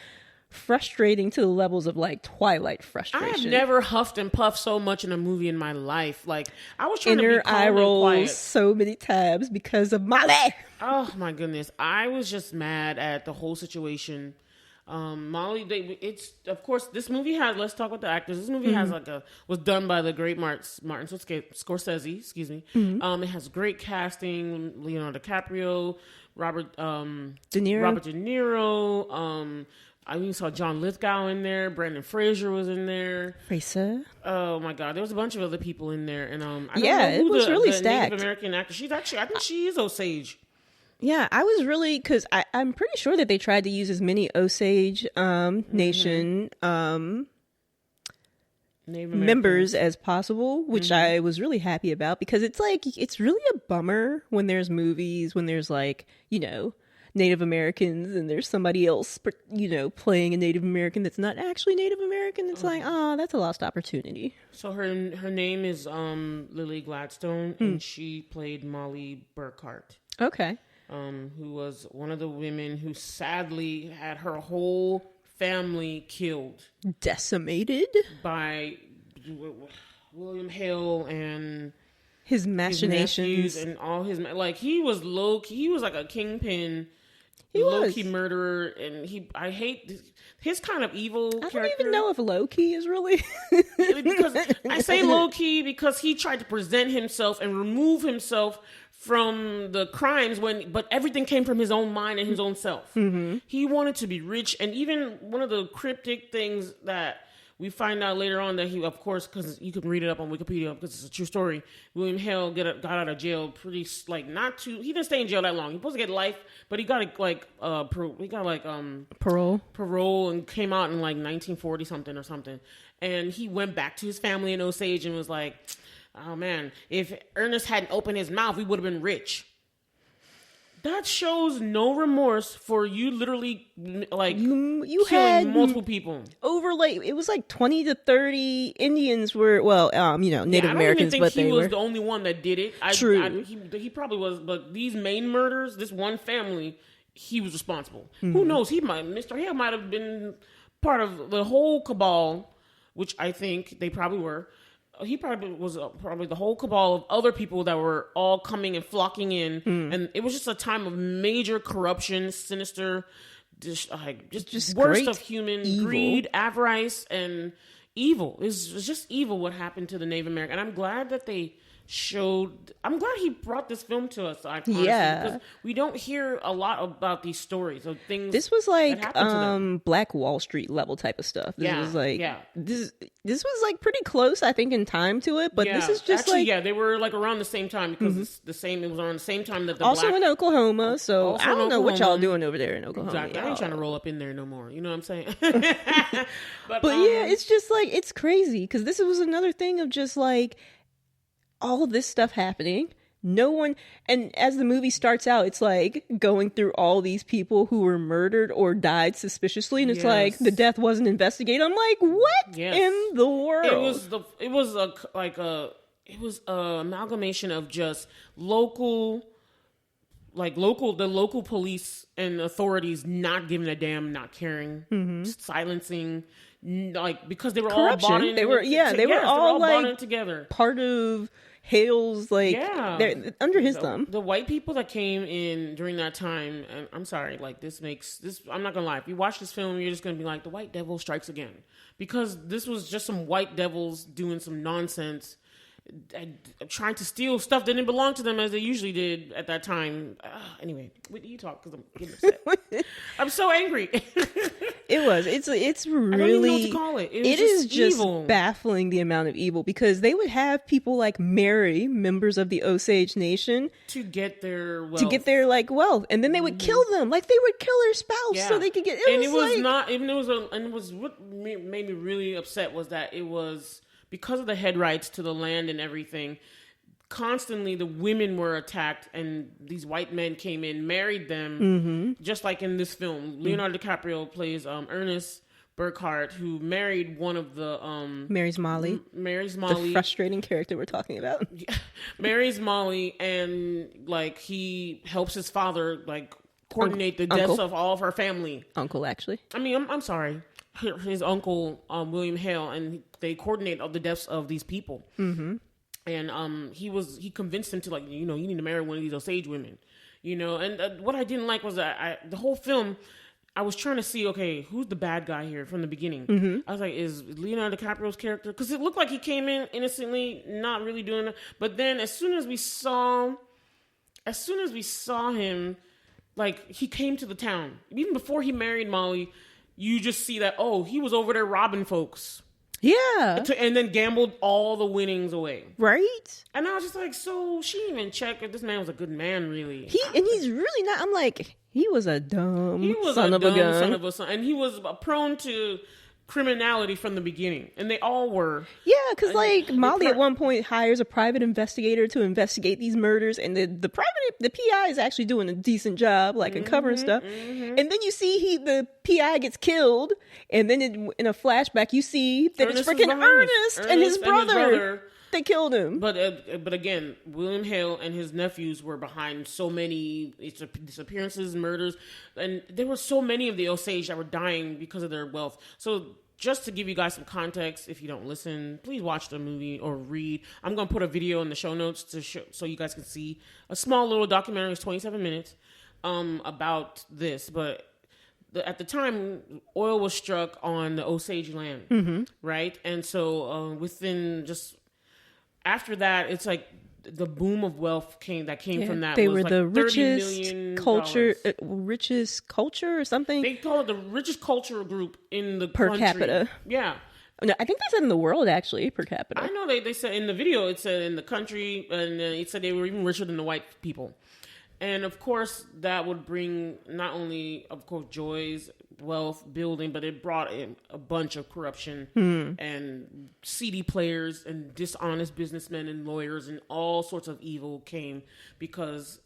frustrating to the levels of like Twilight frustration. I have never huffed and puffed so much in a movie in my life. Like, I was trying to be calm eye rolls and quiet. So many times because of Molly. Oh my goodness. I was just mad at the whole situation. Molly, it's of course this movie has. Let's talk about the actors. This movie has was done by the great Martin Scorsese. Excuse me. It has great casting: Leonardo DiCaprio, Robert De Niro. I even saw John Lithgow in there. Brendan Fraser was in there. Fraser. Oh my God, there was a bunch of other people in there, and I don't know it who was really the stacked. Native American actor. She's actually, I think she is Osage. Yeah, I was really, because I'm pretty sure that they tried to use as many Osage Nation members as possible, which I was really happy about, because it's like, it's really a bummer when there's movies, when there's like, Native Americans and there's somebody else, playing a Native American that's not actually Native American. It's like, oh, that's a lost opportunity. So her name is Lily Gladstone, and she played Molly Burkhart. Okay. Who was one of the women who sadly had her whole family killed. Decimated? By William Hill and his machinations. And all his, like, he was like a kingpin. He low-key murderer, and I hate his kind of evil character. I don't even know if Loki is really... Because I say low-key because he tried to present himself and remove himself from the crimes but everything came from his own mind and his own self. He wanted to be rich, and even one of the cryptic things that we find out later on that he, of course, because you can read it up on Wikipedia because it's a true story. William Hill got out of jail pretty, like, he didn't stay in jail that long. He was supposed to get life, but he got parole and came out in like 1940 something or something. And he went back to his family in Osage and was like, oh man, if Ernest hadn't opened his mouth, we would have been rich. That shows no remorse for you literally like you killing had multiple people. Over it was like 20 to 30 Indians were Native Americans, I don't even think he was the only one that did it. True. He probably was, but these main murders, this one family, he was responsible. Who knows? Mr. Hale might have been part of the whole cabal, which I think they probably were. He probably was probably the whole cabal of other people that were all coming and flocking in, and it was just a time of major corruption, sinister, just worst of human evil. greed, avarice, and evil. It's just evil what happened to the Native American. And I'm glad that they I'm glad he brought this film to us. Honestly, because we don't hear a lot about these stories of things. This was like Black Wall Street level type of stuff. This was like this was like pretty close, I think, in time to it. But this is just they were like around the same time because it was around the same time that the also in Oklahoma. So I don't know what y'all doing over there in Oklahoma. Exactly. I ain't trying to roll up in there no more. You know what I'm saying? but yeah, it's just like it's crazy because this was another thing of just like. All of this stuff happening, no one, and as the movie starts out, it's like going through all these people who were murdered or died suspiciously, and it's like the death wasn't investigated. I'm like, what in the world? It was a amalgamation of just the local police and authorities not giving a damn, not caring, silencing. Like because they were corruption. All bought in. They were all like bought in together. Part of Hale's they're under his thumb. The white people that came in during that time, and I'm sorry, like this. I'm not gonna lie. If you watch this film, you're just gonna be like, the white devil strikes again, because this was just some white devils doing some nonsense. Trying to steal stuff that didn't belong to them as they usually did at that time. Anyway, Whitney, you talk because I'm getting upset. I'm so angry. It's really. I don't even know what to call it. It is just baffling the amount of evil because they would have people like marry members of the Osage Nation to get their wealth, and then they would kill them. Like they would kill their spouse so they could get. What made me really upset was that it was. Because of the head rights to the land and everything, constantly the women were attacked, and these white men came in, married them, just like in this film. Leonardo DiCaprio plays Ernest Burkhart, who married one of the marries Molly. The frustrating character we're talking about. Marries Molly, and like he helps his father coordinate the deaths of all of her family. Uncle, actually. I mean, I'm sorry. His uncle William Hale, and they coordinate all the deaths of these people. And he convinced him to you need to marry one of these Osage women, And what I didn't like was that the whole film, I was trying to see, okay, who's the bad guy here from the beginning? I was like, is Leonardo DiCaprio's character? Because it looked like he came in innocently, not really doing it. But then as soon as we saw him, like he came to the town even before he married Molly. You just see that, he was over there robbing folks. Yeah. And then gambled all the winnings away. Right? And I was just like, so she didn't even check if this man was a good man, really. He's really not. I'm like, he was a dumb son of a gun. And he was prone to criminality from the beginning. And they all were. Yeah, because Molly at one point hires a private investigator to investigate these murders, and the PI is actually doing a decent job, uncovering stuff. And then you see the PI gets killed, and then in a flashback you see that it's freaking Ernest and his brother. They killed him. But again, William Hale and his nephews were behind so many disappearances and murders, and there were so many of the Osage that were dying because of their wealth. So just to give you guys some context, if you don't listen, please watch the movie or read. I'm going to put a video in the show notes so you guys can see a small little documentary. It's 27 minutes about this, but at the time, oil was struck on the Osage land, right? And so within just after that, it's like the boom of wealth came from that. They was were the richest culture or something. They call it the richest culture group in the per country. capita. Yeah. No, I think they said in the world, actually, per capita. I know they said in the video, it said in the country, and it said they were even richer than the white people. And of course, that would bring not only, of course, joys, wealth, building, but it brought in a bunch of corruption and CD players and dishonest businessmen and lawyers, and all sorts of evil came because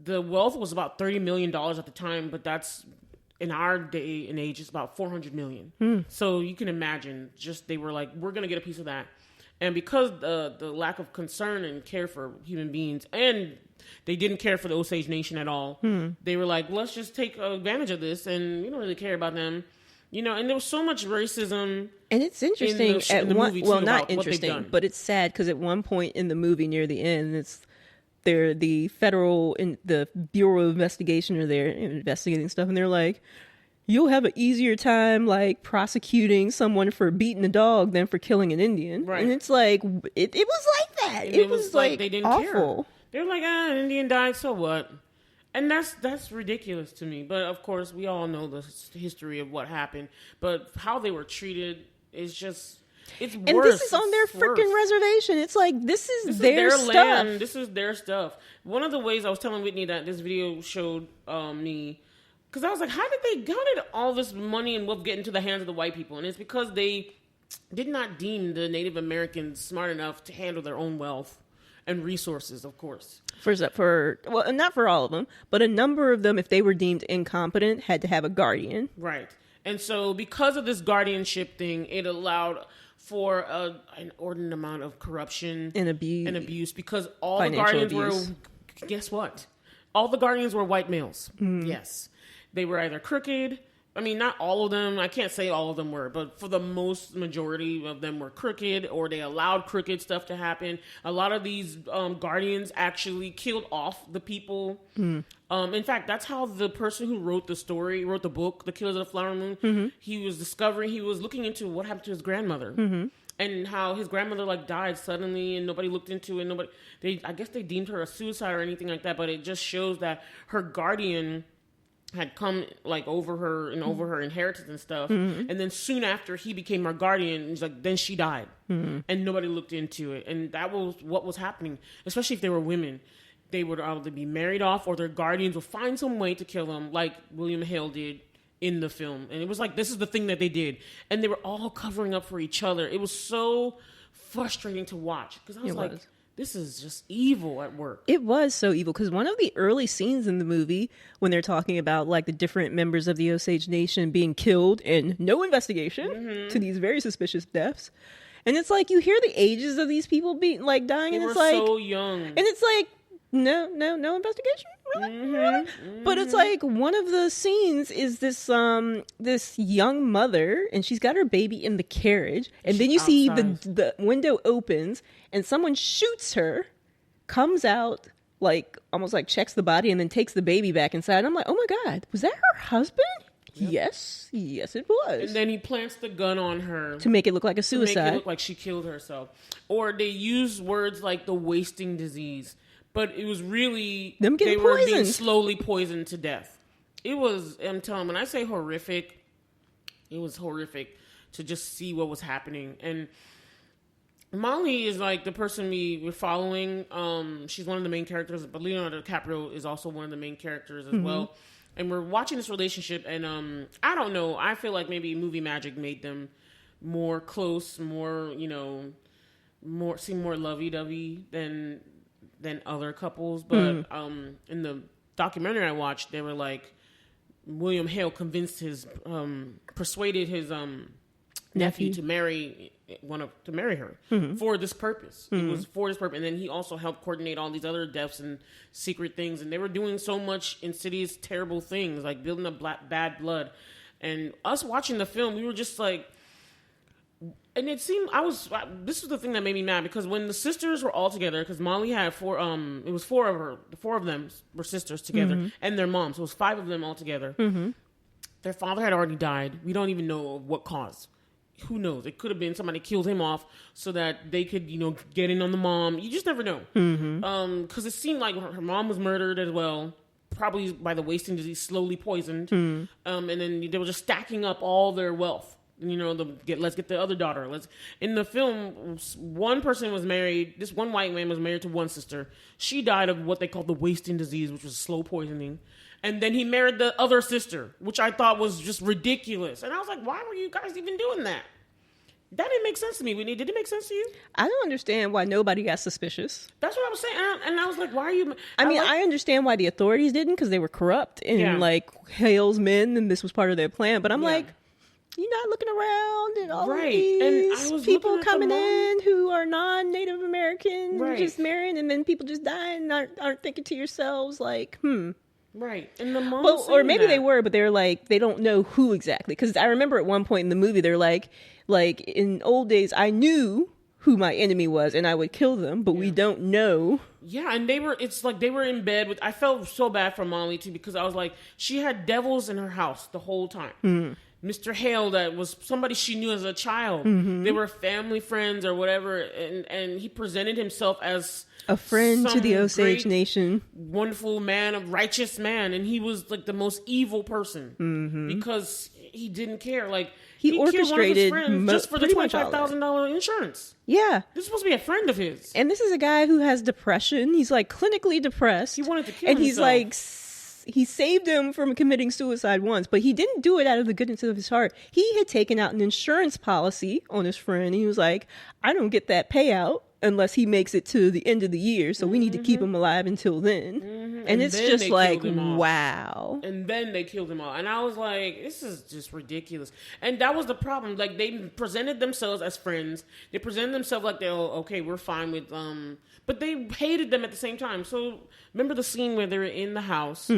the wealth was about $30 million at the time, but that's in our day and age, it's about 400 million. So you can imagine, just they were like, we're going to get a piece of that. And because the lack of concern and care for human beings, and they didn't care for the Osage Nation at all, they were like, let's just take advantage of this, and we don't really care about them. And there was so much racism. And it's interesting not interesting, but it's sad because at one point in the movie near the end, the federal in the Bureau of Investigation are there investigating stuff, and they're like, you'll have an easier time like prosecuting someone for beating a dog than for killing an Indian. Right. And it's like, it was like that. And it was like they didn't awful. Care. They were like, an Indian died, so what? And that's ridiculous to me. But of course, we all know the history of what happened. But how they were treated is just, it's worse. And this is on their freaking reservation. It's like, this is their stuff. Land. This is their stuff. One of the ways I was telling Whitney that this video showed me, because I was like, how did all this money and wealth get into the hands of the white people? And it's because they did not deem the Native Americans smart enough to handle their own wealth and resources, of course. Well, not for all of them, but a number of them, if they were deemed incompetent, had to have a guardian. Right. And so because of this guardianship thing, it allowed for an inordinate amount of corruption and abuse because all the guardians were, guess what? All the guardians were white males. Yes. They were either crooked. I mean, not all of them. I can't say all of them were, but for the most majority of them were crooked, or they allowed crooked stuff to happen. A lot of these guardians actually killed off the people. In fact, that's how the person who wrote the book, The Killers of the Flower Moon, he was looking into what happened to his grandmother. And how his grandmother died suddenly and nobody looked into it. I guess they deemed her a suicide or anything like that, but it just shows that her guardian had come over her inheritance and stuff. And then soon after he became her guardian, then she died. And nobody looked into it. And that was what was happening, especially if they were women. They would either be married off or their guardians would find some way to kill them, like William Hale did in the film. And it was like, this is the thing that they did. And they were all covering up for each other. It was so frustrating to watch because I was this is just evil at work. It was so evil because one of the early scenes in the movie when they're talking about the different members of the Osage Nation being killed and no investigation to these very suspicious deaths. And it's like, you hear the ages of these people dying, they and were it's like so young. And it's like, no investigation? Really? But it's like one of the scenes is this this young mother, and she's got her baby in the carriage, and then you see the window opens and someone shoots her, comes out, almost checks the body and then takes the baby back inside. And I'm like, oh my God, was that her husband? Yep. Yes it was. And then he plants the gun on her to make it look like a suicide, to make it look like she killed herself. Or they use words like the wasting disease. But it was really, they were being slowly poisoned to death. It was, I'm telling you, when I say horrific, it was horrific to just see what was happening. And Molly is the person we're following. She's one of the main characters, but Leonardo DiCaprio is also one of the main characters as well. And we're watching this relationship, and I don't know, I feel like maybe movie magic made them more close, more, seem more lovey-dovey than other couples, but in the documentary I watched, they were like, William Hale persuaded his nephew to marry her for this purpose. It was for this purpose, and then he also helped coordinate all these other deaths and secret things, and they were doing so much insidious, terrible things, like building up bad blood. And us watching the film, we were just like. And it seemed this was the thing that made me mad, because when the sisters were all together, because Molly had four of them were sisters together, and their moms, so it was 5 of them all together. Their father had already died. We don't even know what cause. Who knows? It could have been somebody killed him off so that they could, get in on the mom. You just never know. Because it seemed like her mom was murdered as well, probably by the wasting disease, slowly poisoned. And then they were just stacking up all their wealth. Let's get the other daughter. In the film, one person was married. This one white man was married to one sister. She died of what they called the wasting disease, which was slow poisoning. And then he married the other sister, which I thought was just ridiculous. And I was like, why were you guys even doing that? That didn't make sense to me, Whitney. Did it make sense to you? I don't understand why nobody got suspicious. That's what I was saying. And I was like, why are you... I understand why the authorities didn't, because they were corrupt and like Hale's men, and this was part of their plan. But I'm like, you're not looking around and all of these people coming in who are non-Native American, just marrying, and then people just dying and aren't thinking to yourselves like, Right. And the mom or maybe they were, but they're like, they don't know who exactly. Because I remember at one point in the movie, they're like in old days, I knew who my enemy was and I would kill them, but we don't know. Yeah, and it's like they were in bed with, I felt so bad for Molly too, because I was like, she had devils in her house the whole time. Mr. Hale, that was somebody she knew as a child. They were family friends or whatever, and he presented himself as a friend to the Osage Nation. Wonderful man, a righteous man, and he was like the most evil person because he didn't care. Like he orchestrated killed one of his friends just for the $25,000 insurance. Yeah, this is supposed to be a friend of his, and this is a guy who has depression. He's like clinically depressed. He wanted to kill himself. He's like. He saved him from committing suicide once, but he didn't do it out of the goodness of his heart. He had taken out an insurance policy on his friend. He was like, I don't get that payout unless he makes it to the end of the year. So we need to keep him alive until then. And it's just like, wow. And then they killed him all. And I was like, this is just ridiculous. And that was the problem. Like, they presented themselves as friends. They presented themselves like, okay, we're fine with, but they hated them at the same time. So remember the scene where they're in the house,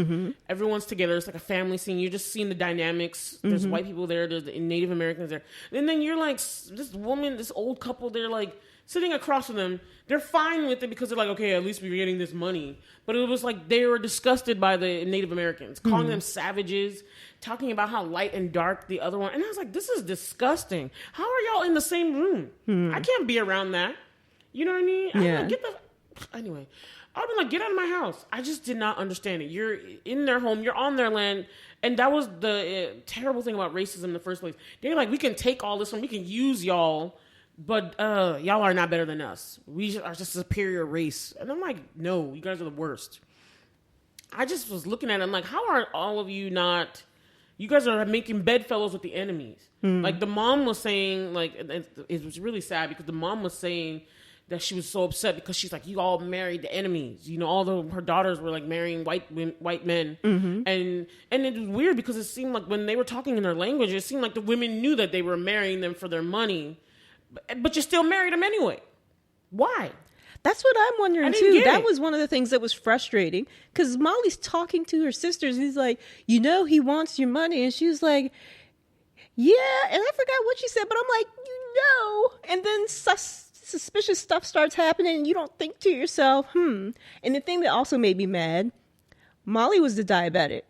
everyone's together. It's like a family scene. You're just seeing the dynamics. There's white people there. There's the Native Americans there. And then you're like, this old couple, they're like sitting across from them. They're fine with it because they're like, okay, at least we're getting this money. But it was like they were disgusted by the Native Americans, calling them savages, talking about how light and dark the other one. And I was like, this is disgusting. How are y'all in the same room? I can't be around that. You know what I mean? Yeah. Anyway, I'd be like, get out of my house. I just did not understand it. You're in their home. You're on their land. And that was the terrible thing about racism in the first place. They're like, we can take all this we can use y'all, but y'all are not better than us. We are just a superior race. And I'm like, no, you guys are the worst. I just was looking at it. I'm like, how are all of you not... You guys are making bedfellows with the enemies. Like, the mom was saying, like, it was really sad because the mom was saying that she was so upset because she's like, you all married the enemies. You know, all her daughters were like marrying white men. And it was weird because it seemed like when they were talking in their language, it seemed like the women knew that they were marrying them for their money, but you still married them anyway. Why? That's what I'm wondering too. That was one of the things that was frustrating because Molly's talking to her sisters. He's like, you know, he wants your money. And she was like, yeah. And I forgot what she said, but I'm like, you know, and then suspicious stuff starts happening and you don't think to yourself, And the thing that also made me mad, Molly was the diabetic.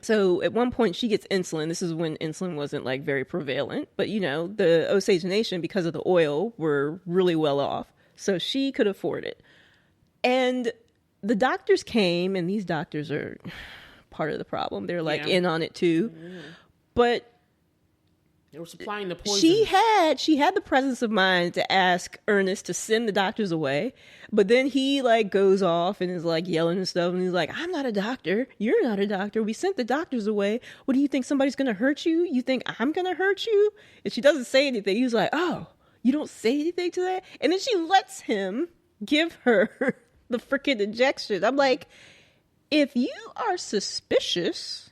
So at one point she gets insulin. This is when insulin wasn't like very prevalent, but you know, the Osage Nation, because of the oil, were really well off. So she could afford it. And the doctors came, and these doctors are part of the problem. They're like in on it too. But they were supplying the poison. She had the presence of mind to ask Ernest to send the doctors away. But then he like goes off and is like yelling and stuff. And he's like, I'm not a doctor. You're not a doctor. We sent the doctors away. What do you think? Somebody's going to hurt you? You think I'm going to hurt you? And she doesn't say anything. He's like, oh, you don't say anything to that? And then she lets him give her the freaking injection. I'm like, if you are suspicious,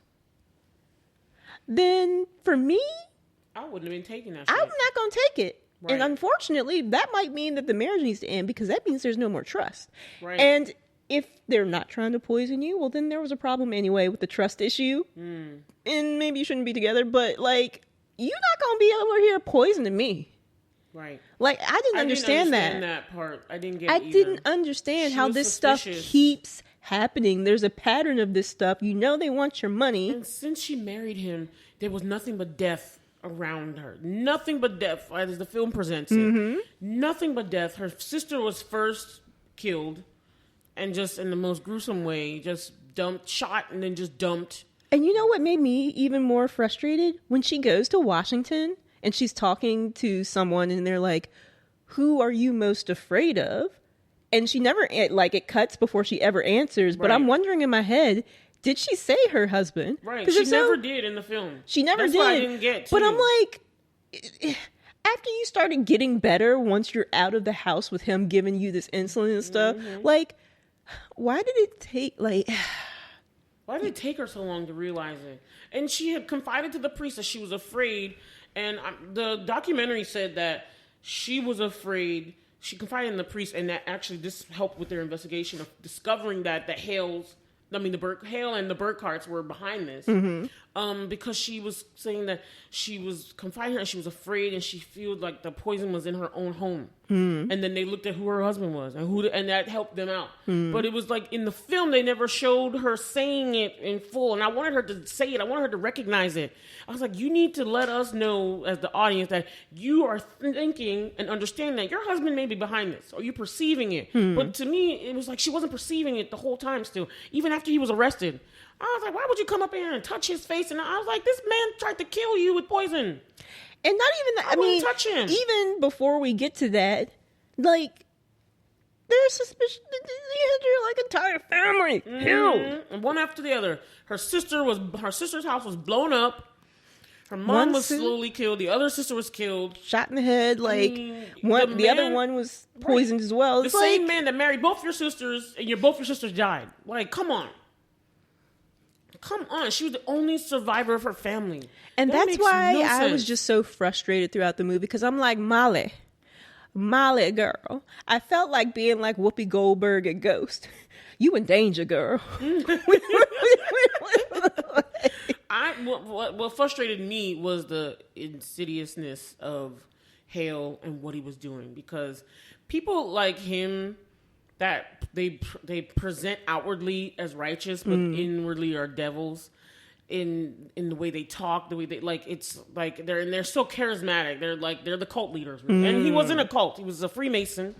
then for me, I wouldn't have been taking that shit. I'm not going to take it. Right. And unfortunately, that might mean that the marriage needs to end because that means there's no more trust. Right. And if they're not trying to poison you, well, then there was a problem anyway with the trust issue. And maybe you shouldn't be together, but like, you're not going to be over here poisoning me. Right. Like, I didn't understand that part. I didn't get it either. Didn't understand how this stuff keeps happening. There's a pattern of this stuff. You know they want your money. And since she married him, there was nothing but death around her. Nothing but death, as the film presents it. Nothing but death. Her sister was first killed, and just in the most gruesome way, just shot and then just dumped. And you know what made me even more frustrated? When she goes to Washington and she's talking to someone and they're like, who are you most afraid of? And she never, like, it cuts before she ever answers. Right. But I'm wondering in my head, did she say her husband? Right. She never did in the film. She never did. That's what I didn't get, too. But I'm like, after you started getting better, once you're out of the house with him giving you this insulin and stuff, like, why did it take, like... Why did it take her so long to realize it? And she had confided to the priest that she was afraid. And the documentary said that she was afraid. She confided in the priest, and that actually this helped with their investigation of discovering that Hale and the Burkharts were behind this. Because she was saying that she was confiding her and she was afraid, and she felt like the poison was in her own home. And then they looked at who her husband was and that helped them out. But it was like in the film, they never showed her saying it in full. And I wanted her to say it. I wanted her to recognize it. I was like, you need to let us know as the audience that you are thinking and understanding that your husband may be behind this, or you're perceiving it. But to me, it was like she wasn't perceiving it the whole time still, even after he was arrested. I was like, why would you come up here and touch his face? And I was like, this man tried to kill you with poison. And not even that. I mean, touch him. Even before we get to that, like, there's suspicion that they had their, like, entire family killed. And one after the other. Her sister's house was blown up. Her mom was slowly killed. The other sister was killed. Shot in the head. Like, the other one was poisoned as well. The same man that married both your sisters, and both your sisters died. Like, come on. Come on. She was the only survivor of her family. And that's why I was just so frustrated throughout the movie, because I'm like, Molly, girl. I felt like being like Whoopi Goldberg and Ghost. You in danger, girl. What frustrated me was the insidiousness of Hale and what he was doing, because people like him that they present outwardly as righteous, but inwardly are devils in the way they talk, the way they it's like they're so charismatic. They're the cult leaders, and he wasn't a cult; he was a Freemason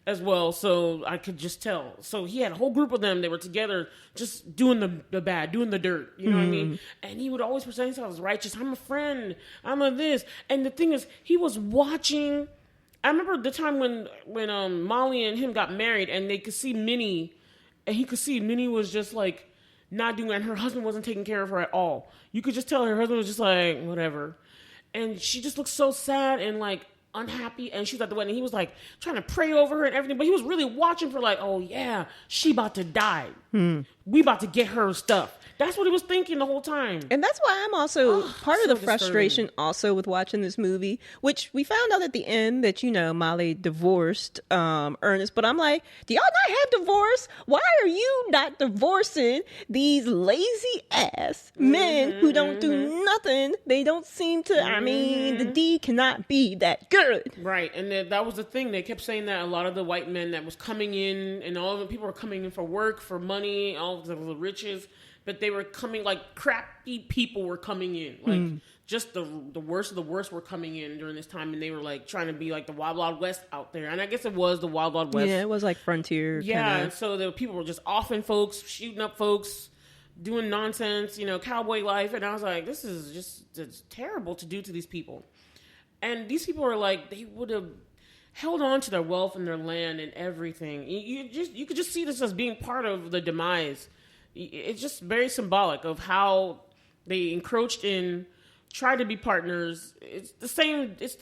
as well. So I could just tell. So he had a whole group of them. They were together, just doing the bad, doing the dirt. You know what I mean? And he would always present himself as righteous. I'm a friend. I'm a this. And the thing is, he was watching. I remember the time when Molly and him got married, and they could see Minnie, and he could see Minnie was just like not doing it, and her husband wasn't taking care of her at all. You could just tell her husband was just like, whatever. And she just looked so sad and like unhappy, and she was at the wedding. He was like trying to pray over her and everything, but he was really watching for like, oh yeah, she about to die. We about to get her stuff. That's what he was thinking the whole time. And that's why I'm also part of the frustration also with watching this movie, which we found out at the end that, Molly divorced Ernest. But I'm like, do y'all not have divorce? Why are you not divorcing these lazy ass men who don't do nothing? They don't seem to, the deed cannot be that good. Right. And that was the thing. They kept saying that a lot of the white men that was coming in, and all of the people were coming in for work, for money, all of the riches. But they were coming, like, crappy people were coming in. Like, just the worst of the worst were coming in during this time. And they were, like, trying to be, like, the Wild Wild West out there. And I guess it was the Wild Wild West. Yeah, it was, like, frontier. Yeah, and so the people were just offing folks, shooting up folks, doing nonsense, cowboy life. And I was like, this is it's terrible to do to these people. And these people are, like, they would have held on to their wealth and their land and everything. You could just see this as being part of the demise. It's just very symbolic of how they encroached in, tried to be partners. It's the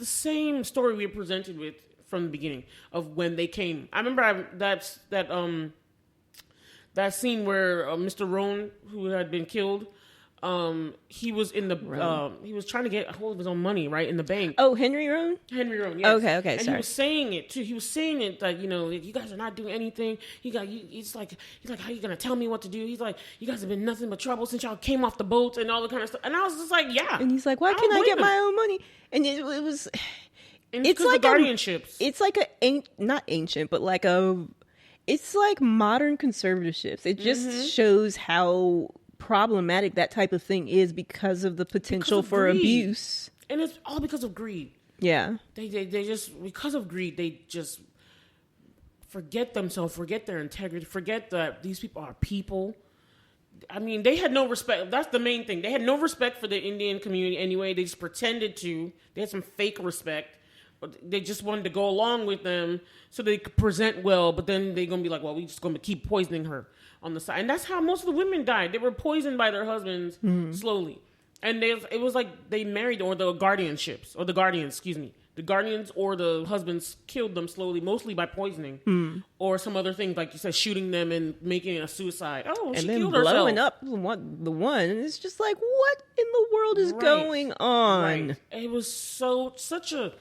same story we were presented with from the beginning of when they came. I remember that scene where Mr. Roan, who had been killed, he was in the he was trying to get a hold of his own money, right, in the bank. Oh, Henry Roan? Henry Roan, yes. Okay, and sorry. He was saying it too. He was saying it that, you guys are not doing anything. He's like, how are you gonna tell me what to do? He's like, you guys have been nothing but trouble since y'all came off the boats and all the kind of stuff. And I was just like, yeah. And he's like, why can't I get my own money? And it was and it's like guardianships. It's like not ancient, but like it's like modern conservatorships. It just shows how problematic that type of thing is because of the potential for abuse. And it's all because of greed. Yeah. They just, because of greed, they just forget themselves, forget their integrity, forget that these people are people. I mean, they had no respect. That's the main thing. They had no respect for the Indian community anyway. They just pretended to. They had some fake respect. They just wanted to go along with them so they could present well, but then they're going to be like, well, we're just going to keep poisoning her on the side. And that's how most of the women died. They were poisoned by their husbands slowly. And it was like they married, or the guardians, the guardians or the husbands killed them slowly, mostly by poisoning or some other thing, like you said, shooting them and making it a suicide. Oh, and she then killed herself. blowing up the one, and it's just like, what in the world is going on? Right. It was such a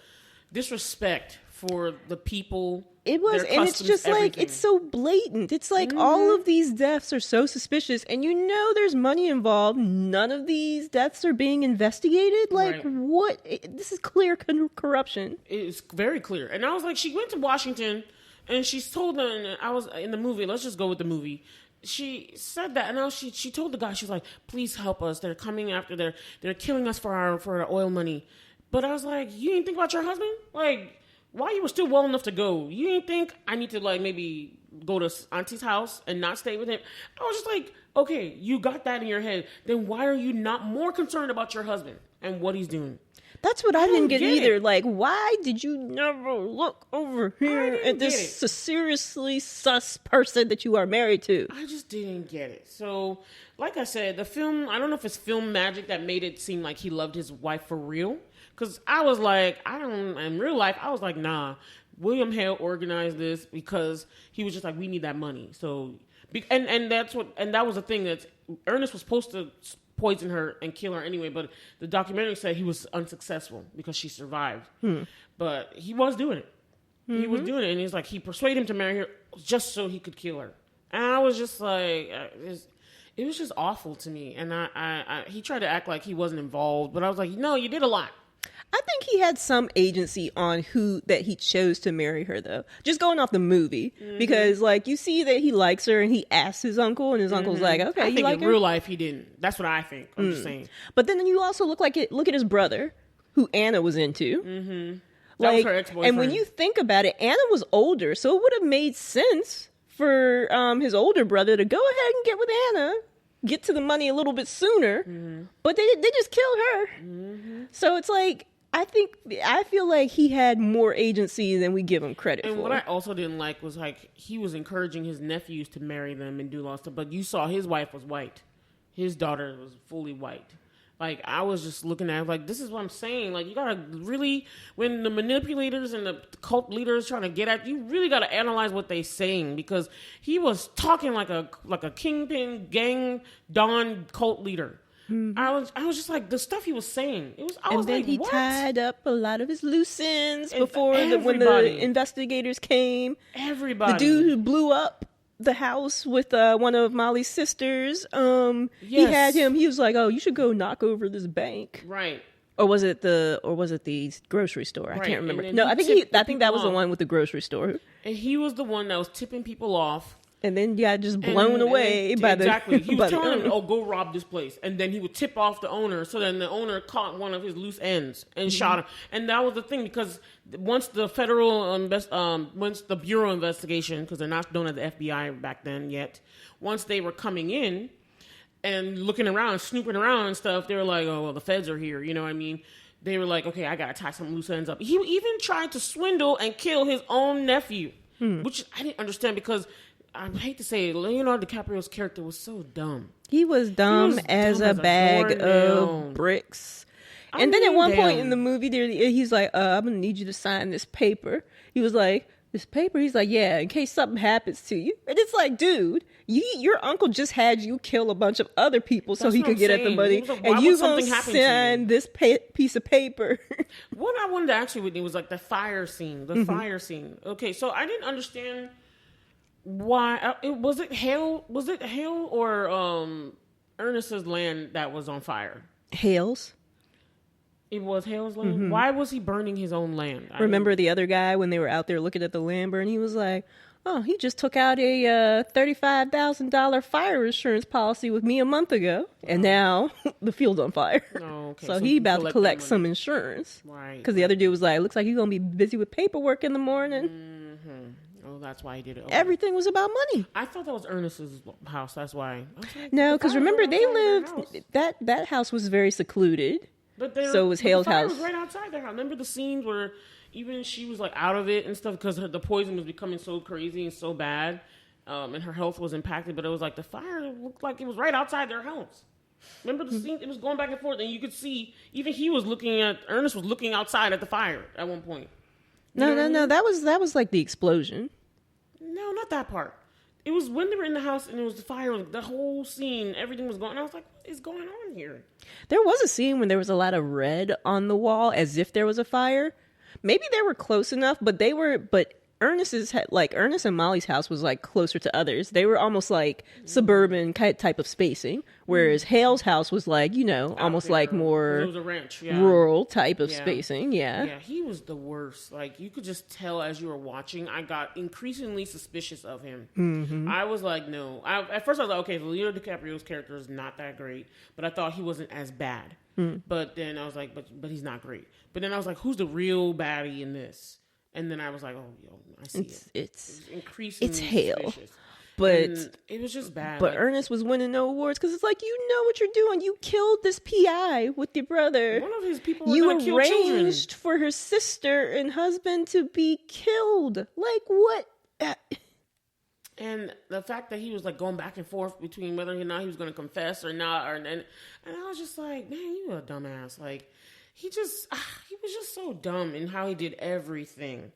disrespect for the people. It was, and it's just like, it's so blatant. It's like all of these deaths are so suspicious, and you know there's money involved. None of these deaths are being investigated. Like, what? This is clear corruption. It's very clear. And I was like, she went to Washington, and she's told them, and I was in the movie, let's just go with the movie. She said that, and now she told the guy, she's like, please help us. They're coming after, they're killing us for our oil money. But I was like, you didn't think about your husband? Like, while you were still well enough to go, you didn't think I need to, like, maybe go to Auntie's house and not stay with him? I was just like, okay, you got that in your head. Then why are you not more concerned about your husband and what he's doing? That's what I didn't get either. Like, why did you never look over here at this seriously sus person that you are married to? I just didn't get it. So, like I said, the film, I don't know if it's film magic that made it seem like he loved his wife for real. Because I was like, in real life, I was like, nah, William Hale organized this because he was just like, we need that money. So, and that was the thing, that Ernest was supposed to poison her and kill her anyway, but the documentary said he was unsuccessful because she survived. But he was doing it. He was doing it, and he's like, he persuaded him to marry her just so he could kill her. And I was just like, it was just awful to me. And he tried to act like he wasn't involved, but I was like, no, you did a lot. I think he had some agency on who that he chose to marry her, though. Just going off the movie, because like you see that he likes her, and he asks his uncle, and his uncle's like, "Okay, I think like in real life he didn't. That's what I think. I'm just saying. But then you also look at his brother, who Anna was into. That was her ex-boyfriend. And when you think about it, Anna was older, so it would have made sense for his older brother to go ahead and get with Anna, get to the money a little bit sooner. But they just killed her. So it's like, I feel like he had more agency than we give him credit for. And what I also didn't like was, like, he was encouraging his nephews to marry them and do all stuff, but you saw his wife was white. His daughter was fully white. Like, I was just looking at it, like, this is what I'm saying. Like, you gotta really, when the manipulators and the cult leaders trying to get at you, really gotta analyze what they're saying, because he was talking like a kingpin, gang, don cult leader. I was just like, the stuff he was saying. And then he tied up a lot of his loose ends before when the investigators came. Everybody. The dude who blew up the house with one of Molly's sisters. He had him. He was like, "Oh, you should go knock over this bank." Right. Or was it the grocery store? I can't remember. No, I think that was the one with the grocery store. And he was the one that was tipping people off. And then just blown away by the... Exactly. He was telling him, go rob this place. And then he would tip off the owner. So then the owner caught one of his loose ends and shot him. And that was the thing, because once the once the Bureau investigation, because they're not known as the FBI back then yet, once they were coming in and looking around, snooping around and stuff, they were like, oh, well, the feds are here. You know what I mean? They were like, okay, I got to tie some loose ends up. He even tried to swindle and kill his own nephew, which I didn't understand, because... I hate to say it, Leonardo DiCaprio's character was so dumb. He was dumb as a bag of bricks. And then at one point in the movie, he's like, I'm going to need you to sign this paper. He was like, this paper? He's like, yeah, in case something happens to you. And it's like, dude, your uncle just had you kill a bunch of other people so he could get at the money. And you going to sign this piece of paper. What I wanted to ask you, Whitney, was like the fire scene. Fire scene. Okay, so I didn't understand... why was it Hale or Ernest's land that was on fire? Hale's. It was Hale's land. Why was he burning his own land? Remember the other guy when they were out there looking at the land burn? He was like, "Oh, he just took out a $35,000 fire insurance policy with me a month ago, and now the field's on fire." Oh, okay. So he about to collect some insurance, right? Because the other dude was like, "Looks like he's gonna be busy with paperwork in the morning." Oh, that's why he did it. Okay. Everything was about money. I thought that was Ernest's house. That's why. Like, no, because remember they lived that house was very secluded. So it was Hale's house. The fire was right outside their house. Remember the scenes where even she was like out of it and stuff because the poison was becoming so crazy and so bad, and her health was impacted. But it was like the fire looked like it was right outside their house. Remember the scene? It was going back and forth, and you could see even Ernest was looking outside at the fire at one point. No. That was like the explosion. No, not that part. It was when they were in the house and it was the fire, the whole scene, everything was going. I was like, what is going on here? There was a scene when there was a lot of red on the wall as if there was a fire. Maybe they were close enough, but Ernest and Molly's house was like closer to others. They were almost like suburban type of spacing, whereas Hale's house was like, almost there, like more it was a ranch, rural type of spacing. Yeah. Yeah, he was the worst. Like you could just tell as you were watching, I got increasingly suspicious of him. Mm-hmm. I was like, no. At first I was like, okay, Leonardo DiCaprio's character is not that great, but I thought he wasn't as bad. Mm. But then I was like, but he's not great. But then I was like, who's the real baddie in this? And then I was like, I see it's increasingly it's Hale. suspicious. But and it was just bad. But Ernest was winning no awards because it's like, you know what you're doing. You killed this PI with your brother. One of his people were going to kill children. You arranged for her sister and husband to be killed. Like, what? And the fact that he was like going back and forth between whether or not he was going to confess or not, and I was just like, man, you a dumbass. Like, he was just so dumb in how he did everything.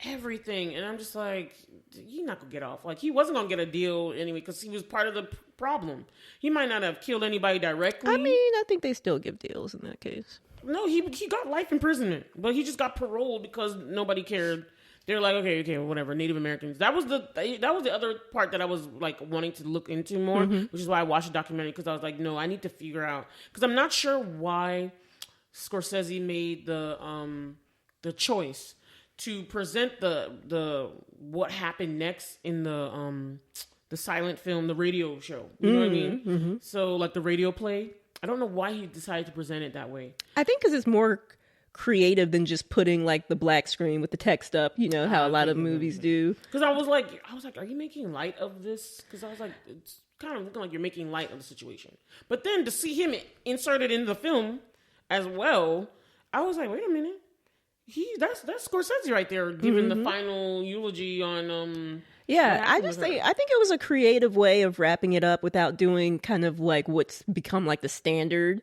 And I'm just like, you're not gonna get off. Like, he wasn't gonna get a deal anyway because he was part of the problem. He might not have killed anybody directly. I mean, I think they still give deals in that case. No, he got life imprisonment, but he just got paroled because nobody cared. They're like, okay, whatever. Native Americans. That was the other part that I was like wanting to look into more, which is why I watched the documentary, because I was like, no, I need to figure out, because I'm not sure why Scorsese made the choice to present the what happened next in the silent film, the radio show. You know what I mean? Mm-hmm. So like the radio play. I don't know why he decided to present it that way. I think because it's more creative than just putting like the black screen with the text up. You know how a lot of movies do. Because I was like, are you making light of this? Because I was like, it's kind of looking like you're making light of the situation. But then to see him inserted into the film as well, I was like, wait a minute. That's Scorsese right there giving the final eulogy on yeah, I think it was a creative way of wrapping it up without doing kind of like what's become like the standard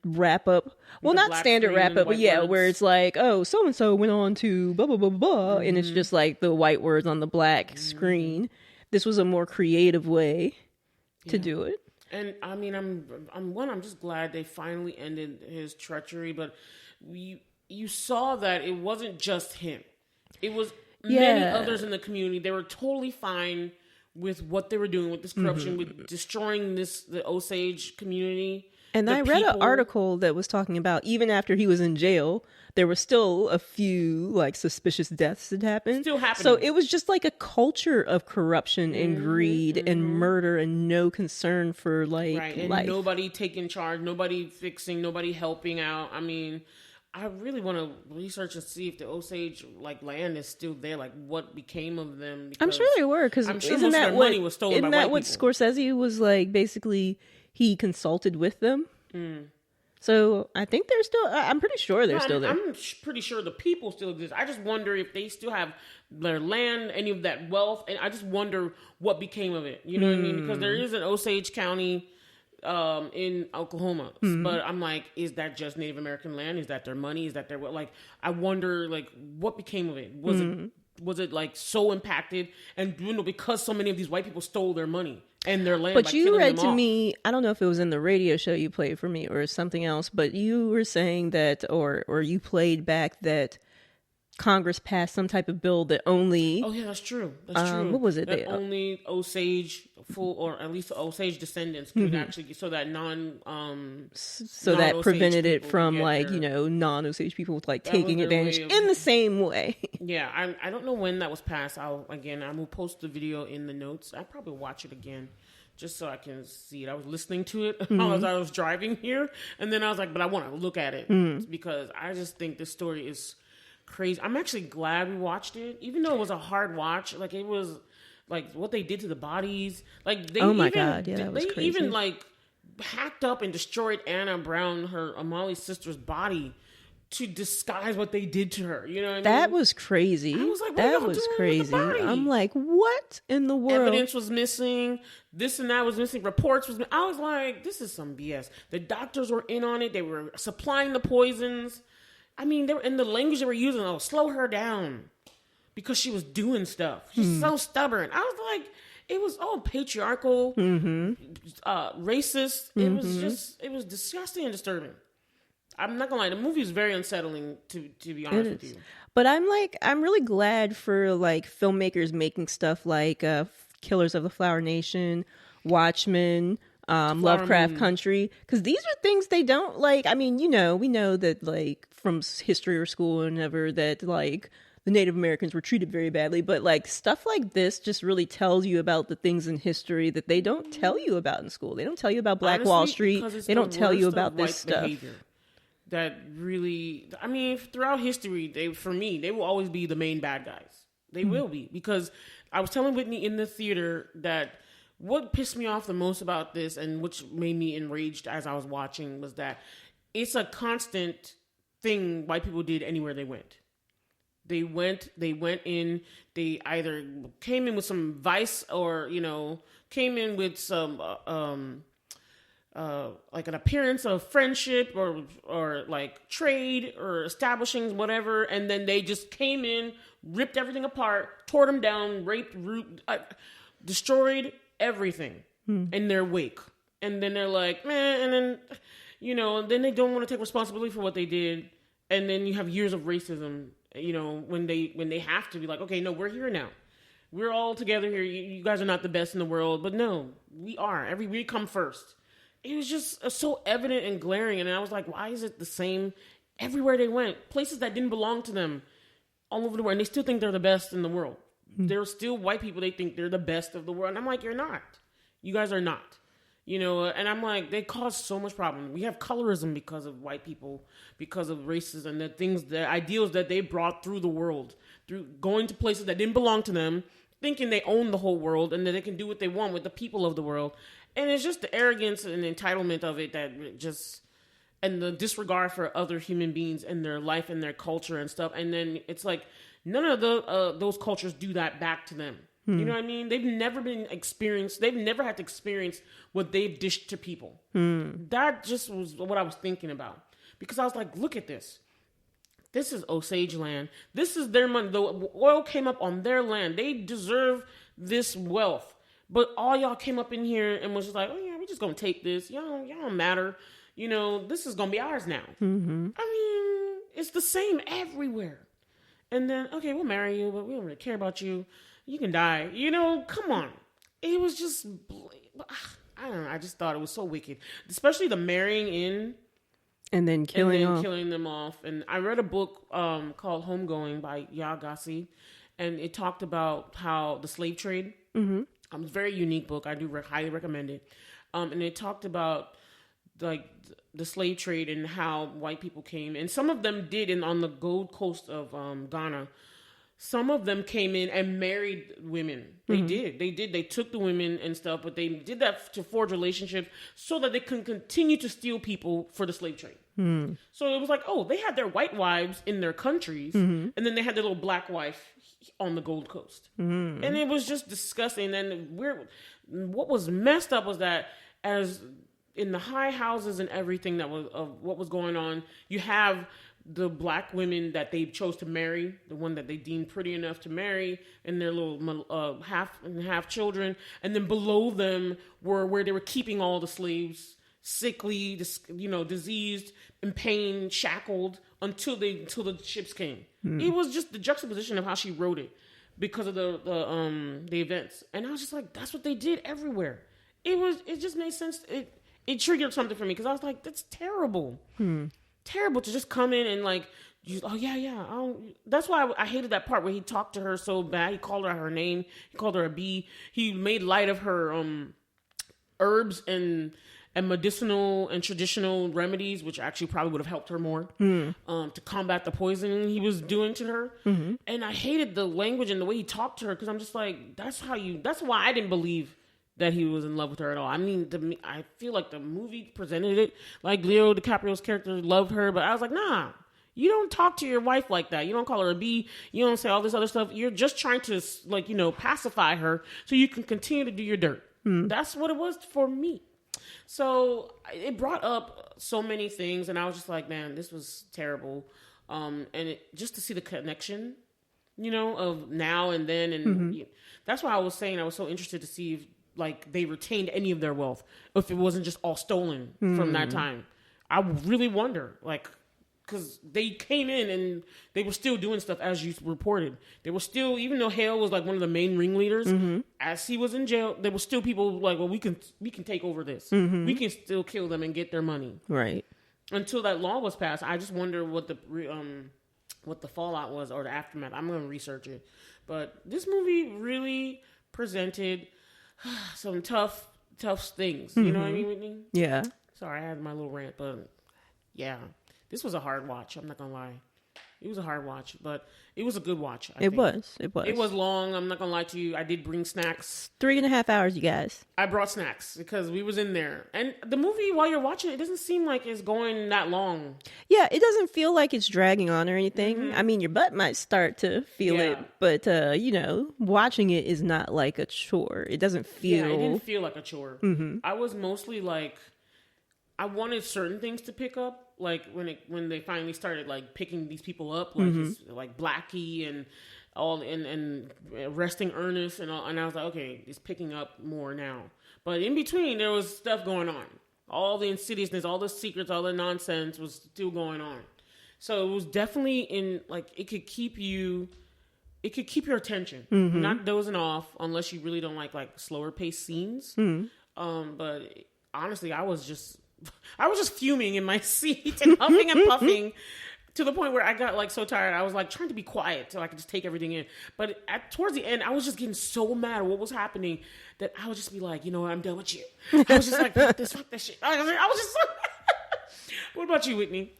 wrap up. Well, not standard wrap up, but words. Where it's like, oh, so and so went on to blah blah blah blah, and it's just like the white words on the black screen. This was a more creative way to do it. And I mean, I'm just glad they finally ended his treachery, but you saw that it wasn't just him. It was many others in the community. They were totally fine with what they were doing with this corruption, with destroying the Osage community. And I read an article that was talking about even after he was in jail, there were still a few like suspicious deaths that happened. Still happening. So it was just like a culture of corruption and greed and murder and no concern for like and life. Nobody taking charge, nobody fixing, nobody helping out. I mean, I really want to research and see if the Osage like land is still there, like what became of them. I'm sure they were, because I'm sure most of their money was stolen by white people. Isn't that what Scorsese was like? Basically, he consulted with them. So I think they're still. I'm pretty sure they're still there. I'm pretty sure the people still exist. I just wonder if they still have their land, any of that wealth, and I just wonder what became of it. You know what I mean? Because there is an Osage County in Oklahoma, but I'm like, is that just Native American land? Is that their money? Is that their like? I wonder, like, what became of it? Was it like so impacted, and because so many of these white people stole their money and their land? But you read to me, I don't know if it was in the radio show you played for me or something else, but you were saying that, or you played back that Congress passed some type of bill that only... Oh, yeah, that's true. That's true. What was it? That only Osage, or at least Osage descendants could actually... So that so that prevented it from, like, non-Osage people, like, taking advantage in the same way. Yeah, I don't know when that was passed. I will post the video in the notes. I'll probably watch it again, just so I can see it. I was listening to it as I was driving here, and then I was like, but I want to look at it, because I just think this story is... crazy. I'm actually glad we watched it, even though it was a hard watch. Like, it was like what they did to the bodies. Like, they even like hacked up and destroyed Anna Brown, Molly's sister's body, to disguise what they did to her. You know what I mean? That was crazy. I was like, what that y'all was doing crazy. with the body? I'm like, what in the world? Evidence was missing. This and that was missing. Reports was. I was like, this is some BS. The doctors were in on it. They were supplying the poisons. I mean, they were in the language they were using. Oh, slow her down because she was doing stuff. She's so stubborn. I was like, it was all patriarchal, racist. It was disgusting and disturbing. I'm not gonna lie, the movie is very unsettling to be honest with you. But I'm really glad for like filmmakers making stuff like Killers of the Flower Nation, Watchmen, Lovecraft Country, because these are things they don't like. I mean, we know that like from history or school or whatever that like the Native Americans were treated very badly, but like stuff like this just really tells you about the things in history that they don't tell you about in school. They don't tell you about Black Wall Street. They don't tell you about this stuff. That really, I mean, throughout history, they will always be the main bad guys. They will be, because I was telling Whitney in the theater that what pissed me off the most about this, and which made me enraged as I was watching, was that it's a constant thing white people did anywhere they went. They went in, they either came in with some vice or, came in with some, like an appearance of friendship or like trade or establishing whatever, and then they just came in, ripped everything apart, tore them down, raped, destroyed everything in their wake, and then they're like, man, and then then they don't want to take responsibility for what they did, and then you have years of racism, when they have to be like, okay, no, we're here now. We're all together here. You guys are not the best in the world, but no, we are. We come first. It was just so evident and glaring. And I was like, why is it the same everywhere they went? Places that didn't belong to them all over the world. And they still think they're the best in the world. There's still white people, they think they're the best of the world. And I'm like, you're not. You guys are not. And I'm like, they cause so much problem. We have colorism because of white people, because of racism, the ideals that they brought through the world, through going to places that didn't belong to them, thinking they own the whole world and that they can do what they want with the people of the world. And it's just the arrogance and entitlement of it that just, and the disregard for other human beings and their life and their culture and stuff. And then it's like, none of those cultures do that back to them. You know what I mean? They've never had to experience what they've dished to people. That just was what I was thinking about. Because I was like, look at this. This is Osage land. This is their money. The oil came up on their land. They deserve this wealth. But all y'all came up in here and was just like, oh yeah, we just gonna take this. Y'all don't matter. This is gonna be ours now. I mean, it's the same everywhere. And then, okay, we'll marry you, but we don't really care about you. You can die. Come on. It was just, I don't know. I just thought it was so wicked. Especially the marrying in. And then killing them off. And I read a book called Homegoing by Yagasi. And it talked about how the slave trade. It's a very unique book. I do highly recommend it. And it talked about like the slave trade and how white people came. And some of them did on the Gold Coast of Ghana. Some of them came in and married women. They did. They took the women and stuff, but they did that to forge relationships so that they can continue to steal people for the slave trade. So it was like, oh, they had their white wives in their countries, and then they had their little black wife on the Gold Coast. And it was just disgusting. And what was messed up was that as in the high houses and everything that was of what was going on, you have the black women that they chose to marry, the one that they deemed pretty enough to marry, and their little half children, and then below them were where they were keeping all the slaves, sickly, diseased, in pain, shackled until the ships came. It was just the juxtaposition of how she wrote it because of the events, and I was just like, that's what they did everywhere. It just made sense. It triggered something for me because I was like, that's terrible. Terrible to just come in and like, oh yeah. That's why I hated that part where he talked to her so bad. He called her name. He called her a bee. He made light of her herbs and medicinal and traditional remedies, which actually probably would have helped her more to combat the poisoning he was doing to her. And I hated the language and the way he talked to her because I'm just like, that's why I didn't believe that he was in love with her at all. I mean, I feel like the movie presented it like Leo DiCaprio's character loved her, but I was like, nah, You don't talk to your wife like that. You don't call her a B. You don't say all this other stuff. You're just trying to, like, you know, pacify her so you can continue to do your dirt. That's what it was for me. So it brought up so many things, and I was just like, man, this was terrible. And just to see the connection, you know, of now and then, and that's why I was saying I was so interested to see if, like, they retained any of their wealth, if it wasn't just all stolen from that time. I really wonder, like, because they came in and they were still doing stuff as you reported. They were still, even though Hale was like one of the main ringleaders, as he was in jail, there were still people like, well, we can take over this. We can still kill them and get their money. Right. Until that law was passed, I just wonder what the fallout was or the aftermath. I'm going to research it. But this movie really presented some tough things. You know what I mean, Whitney? Yeah. Sorry, I had my little rant, but yeah. This was a hard watch. I'm not going to lie. It was a hard watch, but it was a good watch. I think. It was. It was long. I'm not going to lie to you. I did bring snacks. 3.5 hours, you guys. I brought snacks because we was in there. And the movie, while you're watching it, doesn't seem like it's going that long. Yeah, it doesn't feel like it's dragging on or anything. I mean, your butt might start to feel it, but, you know, watching it is not like a chore. It doesn't feel... Yeah, it didn't feel like a chore. I was mostly like... I wanted certain things to pick up, like when they finally started like picking these people up, like like Blackie and all, and arresting Ernest and all, and I was like, okay, it's picking up more now. But in between, there was stuff going on. All the insidiousness, all the secrets, all the nonsense was still going on. So it was definitely in like it could keep your attention, not dozing off unless you really don't like slower paced scenes. But honestly, I was just fuming in my seat and huffing and puffing to the point where I got like so tired. I was like trying to be quiet so I could just take everything in. But towards the end, I was just getting so mad at what was happening that I would just be like, you know what, I'm done with you. I was just like, fuck this shit. I was just What about you, Whitney?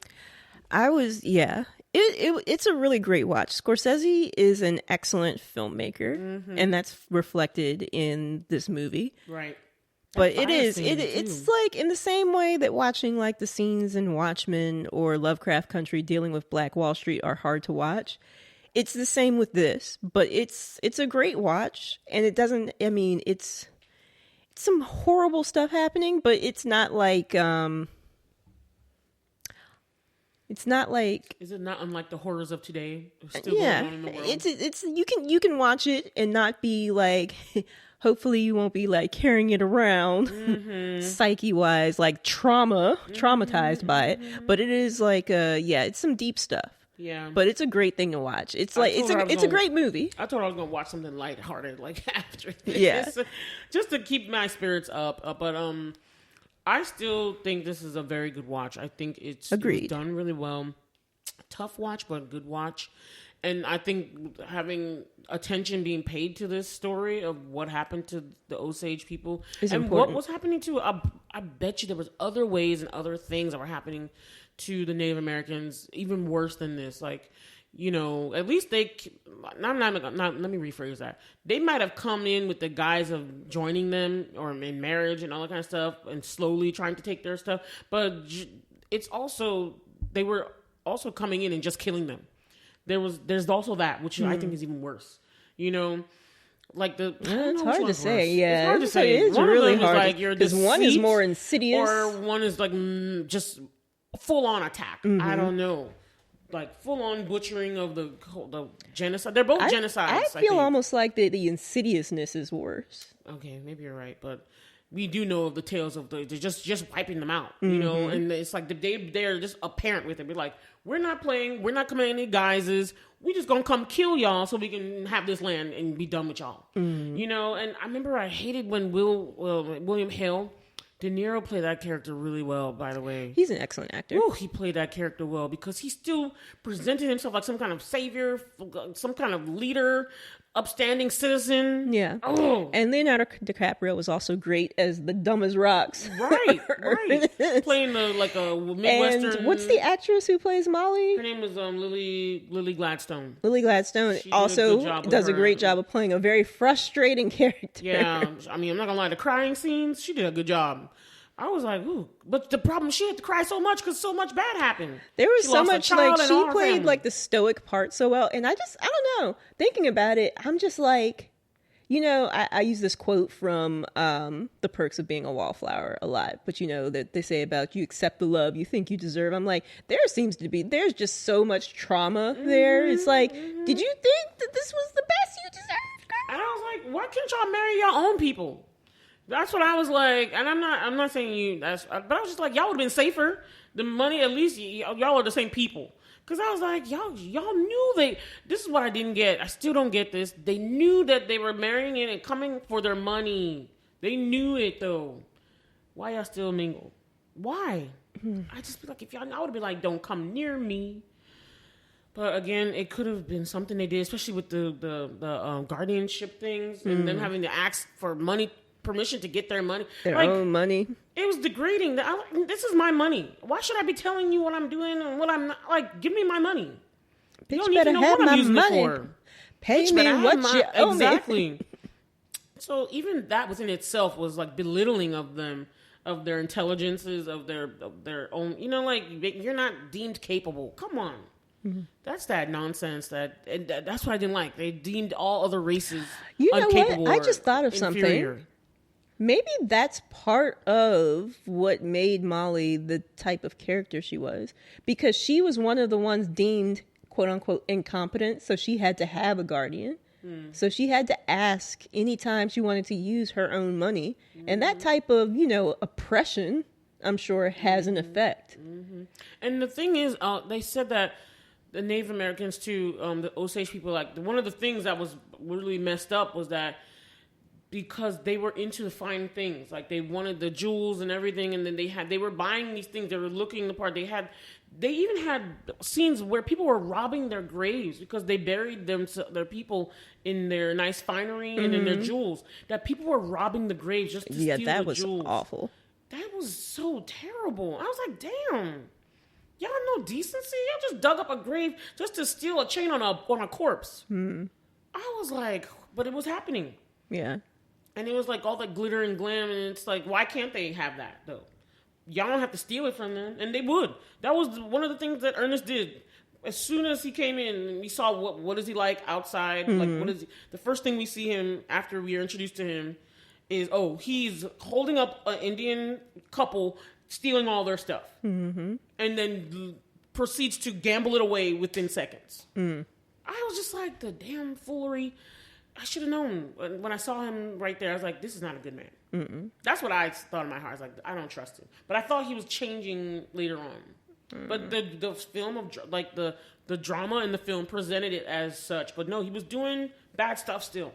It's a really great watch. Scorsese is an excellent filmmaker, and that's reflected in this movie. Right. But it's like in the same way that watching like the scenes in Watchmen or Lovecraft Country dealing with Black Wall Street are hard to watch. It's the same with this, but it's a great watch, and it doesn't, I mean, it's some horrible stuff happening, but it's not like is it not unlike the horrors of today? Still going on in the world? It's you can watch it and not be like hopefully you won't be like carrying it around psyche wise, like traumatized by it. But it is like it's some deep stuff. Yeah. But it's a great thing to watch. It's like it's a great movie. I thought I was gonna watch something lighthearted like after this. Yeah. Just to keep my spirits up. But I still think this is a very good watch. I think it was done really well. Tough watch, but good watch. And I think having attention being paid to this story of what happened to the Osage people is and important. What was happening to, I bet you there was other ways and other things that were happening to the Native Americans, even worse than this. Like, you know, at least let me rephrase that. They might have come in with the guise of joining them or in marriage and all that kind of stuff and slowly trying to take their stuff. But it's also, they were also coming in and just killing them. There's also that, which I think is even worse. You know, like it's hard to say. Worse. Yeah, it's hard to say. It's really hard. Like because one is more insidious, or one is like just full on attack. I don't know, like full on butchering of the genocide. They're both genocides. I feel almost like the insidiousness is worse. Okay, maybe you're right, but we do know of the tales of they're just wiping them out, you know, and it's like they're just apparent with it. We're like, we're not playing, we're not coming in any guises. We just gonna come kill y'all so we can have this land and be done with y'all, you know. And I remember I hated when William Hale, De Niro played that character really well. By the way, he's an excellent actor. Oh, he played that character well because he still presented himself like some kind of savior, some kind of leader. Upstanding citizen. Yeah. Oh. And Leonardo DiCaprio was also great as the dumb as rocks. Right. Playing like a Midwestern. And what's the actress who plays Molly? Her name is Lily Gladstone. Lily Gladstone also does a great job of playing a very frustrating character. Yeah. I mean, I'm not going to lie. The crying scenes, she did a good job. I was like, ooh. But the problem, she had to cry so much because so much bad happened. There was so much, like, she played, family. like, the stoic part so well. And I don't know. Thinking about it, I'm just like, you know, I use this quote from The Perks of Being a Wallflower a lot. But, you know, that they say about you accept the love you think you deserve. I'm like, there's just so much trauma there. It's like, did you think that this was the best you deserved, girl? And I was like, why can't y'all marry your own people? That's what I was like, and I'm not saying you. But I was just like, y'all would have been safer. The money, at least y'all are the same people. Because I was like, y'all knew this is what I didn't get. I still don't get this. They knew that they were marrying it and coming for their money. They knew it though. Why y'all still mingle? Why? I just be like, if y'all, I would be like, don't come near me. But again, it could have been something they did, especially with the guardianship things and them having to ask for permission to get their money. Their own money. It was degrading. This is my money. Why should I be telling you what I'm doing and what I'm not? Like, give me my money. Bitch, you don't need to know what I'm using it for. Pay me what you owe me. Exactly. So even that within itself was like belittling of them, of their intelligences, of their own. You know, like, you're not deemed capable. Come on. Mm-hmm. That's that nonsense. That's what I didn't like. They deemed all other races incapable. What? I just thought of inferior. Something. Maybe that's part of what made Molly the type of character she was. Because she was one of the ones deemed, quote unquote, incompetent. So she had to have a guardian. So she had to ask anytime she wanted to use her own money. And that type of, you know, oppression, I'm sure, has an effect. And the thing is, they said that the Native Americans too, the Osage people, like, one of the things that was really messed up was that because they were into the fine things, like they wanted the jewels and everything, and then they were buying these things, they were looking the part. They even had scenes where people were robbing their graves because they buried their people in their nice finery and in their jewels. That people were robbing the graves just to steal the jewels. Yeah, that was awful. That was so terrible. I was like, damn. Y'all no decency? Y'all just dug up a grave just to steal a chain on a corpse. I was like, but it was happening. Yeah. And it was like all that glitter and glam, and it's like, why can't they have that though? Y'all don't have to steal it from them, and they would. That was one of the things that Ernest did. As soon as he came in, and we saw what is he like outside, like what is he, the first thing we see him after we are introduced to him is he's holding up an Indian couple stealing all their stuff, and then proceeds to gamble it away within seconds. I was just like, the damn foolery. I should have known. When I saw him right there, I was like, this is not a good man. That's what I thought in my heart. I was like, I don't trust him. But I thought he was changing later on. But the film of, like, the drama in the film presented it as such. But no, he was doing bad stuff still.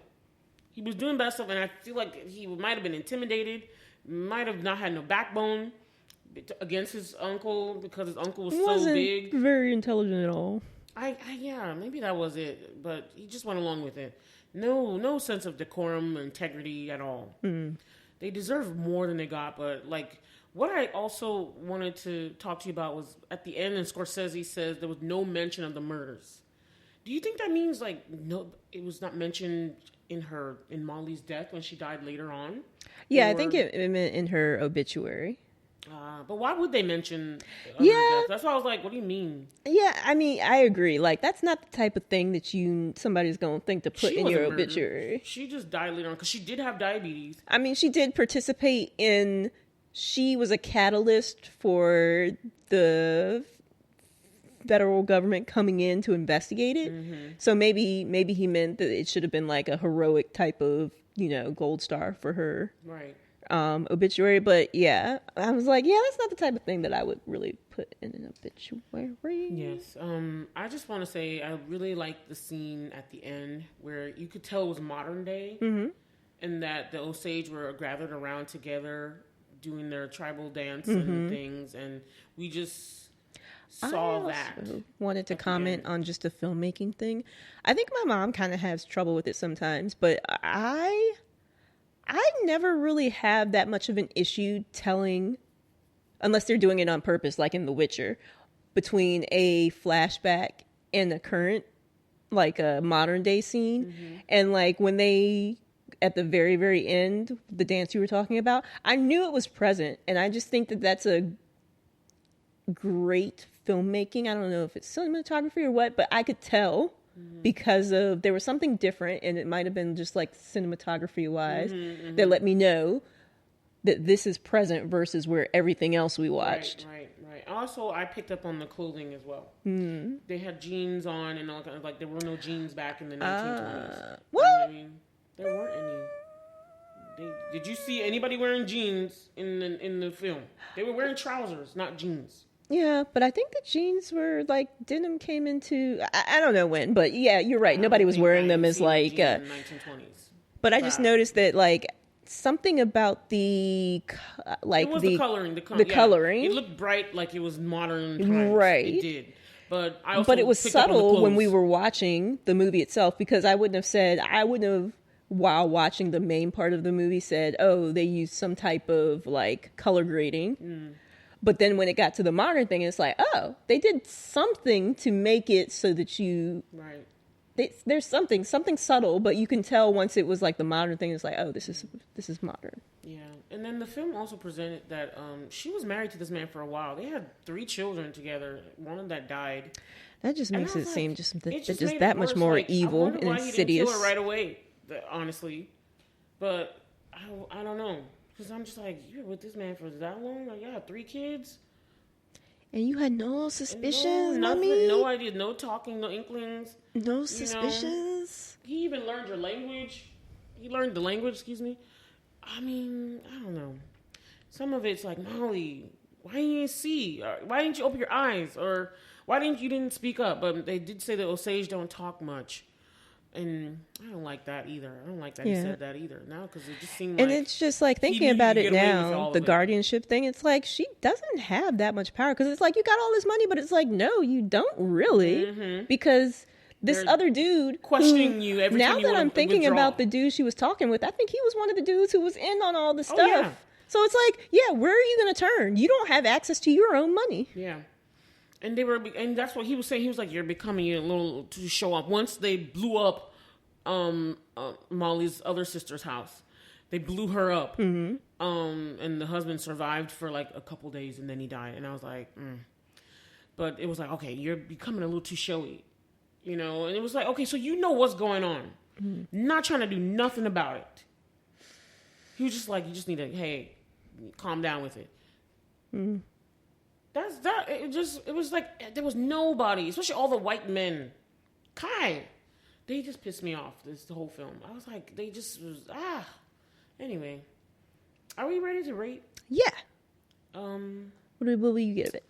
He was doing bad stuff, and I feel like he might have been intimidated, might have not had no backbone against his uncle because his uncle was so big. Very intelligent at all. Yeah, maybe that was it. But he just went along with it. No sense of decorum or integrity at all. They deserve more than they got, but like what I also wanted to talk to you about was at the end, and Scorsese says there was no mention of the murders. Do you think that means like no, it was not mentioned in Molly's death when she died later on? Yeah, I think it meant in her obituary. But why would they mention death? That's why I was like, what do you mean? Yeah, I mean, I agree. Like, that's not the type of thing that somebody's going to think to put in your obituary. She just died later on because she did have diabetes. I mean, she did participate she was a catalyst for the federal government coming in to investigate it. So maybe he meant that it should have been like a heroic type of, you know, gold star for her. Right. Obituary, but yeah, I was like, yeah, that's not the type of thing that I would really put in an obituary. Yes. I just want to say I really liked the scene at the end where you could tell it was modern day, and that the Osage were gathered around together doing their tribal dance and things, and we just saw that. Wanted to comment on just a filmmaking thing. I think my mom kind of has trouble with it sometimes, but I never really have that much of an issue telling, unless they're doing it on purpose, like in The Witcher, between a flashback and a current, like a modern day scene. And like when they at the very, very end, the dance you were talking about, I knew it was present. And I just think that that's a great filmmaking. I don't know if it's cinematography or what, but I could tell because of there was something different, and it might have been just like cinematography wise that let me know that this is present versus where everything else we watched. Right. Also, I picked up on the clothing as well. They had jeans on and all kind of like there were no jeans back in the 1920s. What? You know what I mean? There weren't any. Did you see anybody wearing jeans in the film? They were wearing trousers, not jeans. Yeah, but I think the jeans were like denim came into I don't know when, but yeah, you're right. Nobody was wearing them as like in the 1920s. But I just noticed that like something about the like it was the coloring. Coloring. It looked bright, like it was modern times. Right. It did. But I also it was subtle when we were watching the movie itself, because I wouldn't have while watching the main part of the movie said, oh, they used some type of like color grading. But then when it got to the modern thing, it's like, oh, they did something to make it so that you... Right. There's something subtle, but you can tell once it was like the modern thing, it's like, oh, this is modern. Yeah. And then the film also presented that she was married to this man for a while. They had 3 children together. One of that died. That just makes it seem just made that it much worse. more like, evil I wonder and why insidious. He didn't kill her right away, honestly. But I don't know. Because I'm just like, you were with this man for that long? Like, you had 3 kids? And you had no suspicions, nothing, no idea, no talking, no inklings. No suspicions? He even learned your language. He learned the language, excuse me. I mean, I don't know. Some of it's like, Molly, why didn't you see? Or, why didn't you open your eyes? Or why didn't speak up? But they did say that Osage don't talk much. And I don't like that either. I don't like that he said that either. Now, because it just seemed like... And it's just like, thinking about it now, the guardianship thing, it's like, she doesn't have that much power. Because it's like, you got all this money, but it's like, no, you don't really. Because this other dude... Questioning you every time you Now that I'm thinking about the dude she was talking with, I think he was one of the dudes who was in on all the stuff. Yeah. So it's like, yeah, where are you going to turn? You don't have access to your own money. Yeah. And that's what he was saying. He was like, you're becoming a little to show up. Once they blew up Molly's other sister's house, they blew her up. And the husband survived for like a couple days and then he died. And I was like, But it was like, okay, you're becoming a little too showy, you know? And it was like, okay, so you know what's going on. Not trying to do nothing about it. He was just like, you just need to, hey, calm down with it. That's that. It was like there was nobody, especially all the white men. They just pissed me off. The whole film. I was like, they just was Anyway, are we ready to rate? Yeah. What will you give it?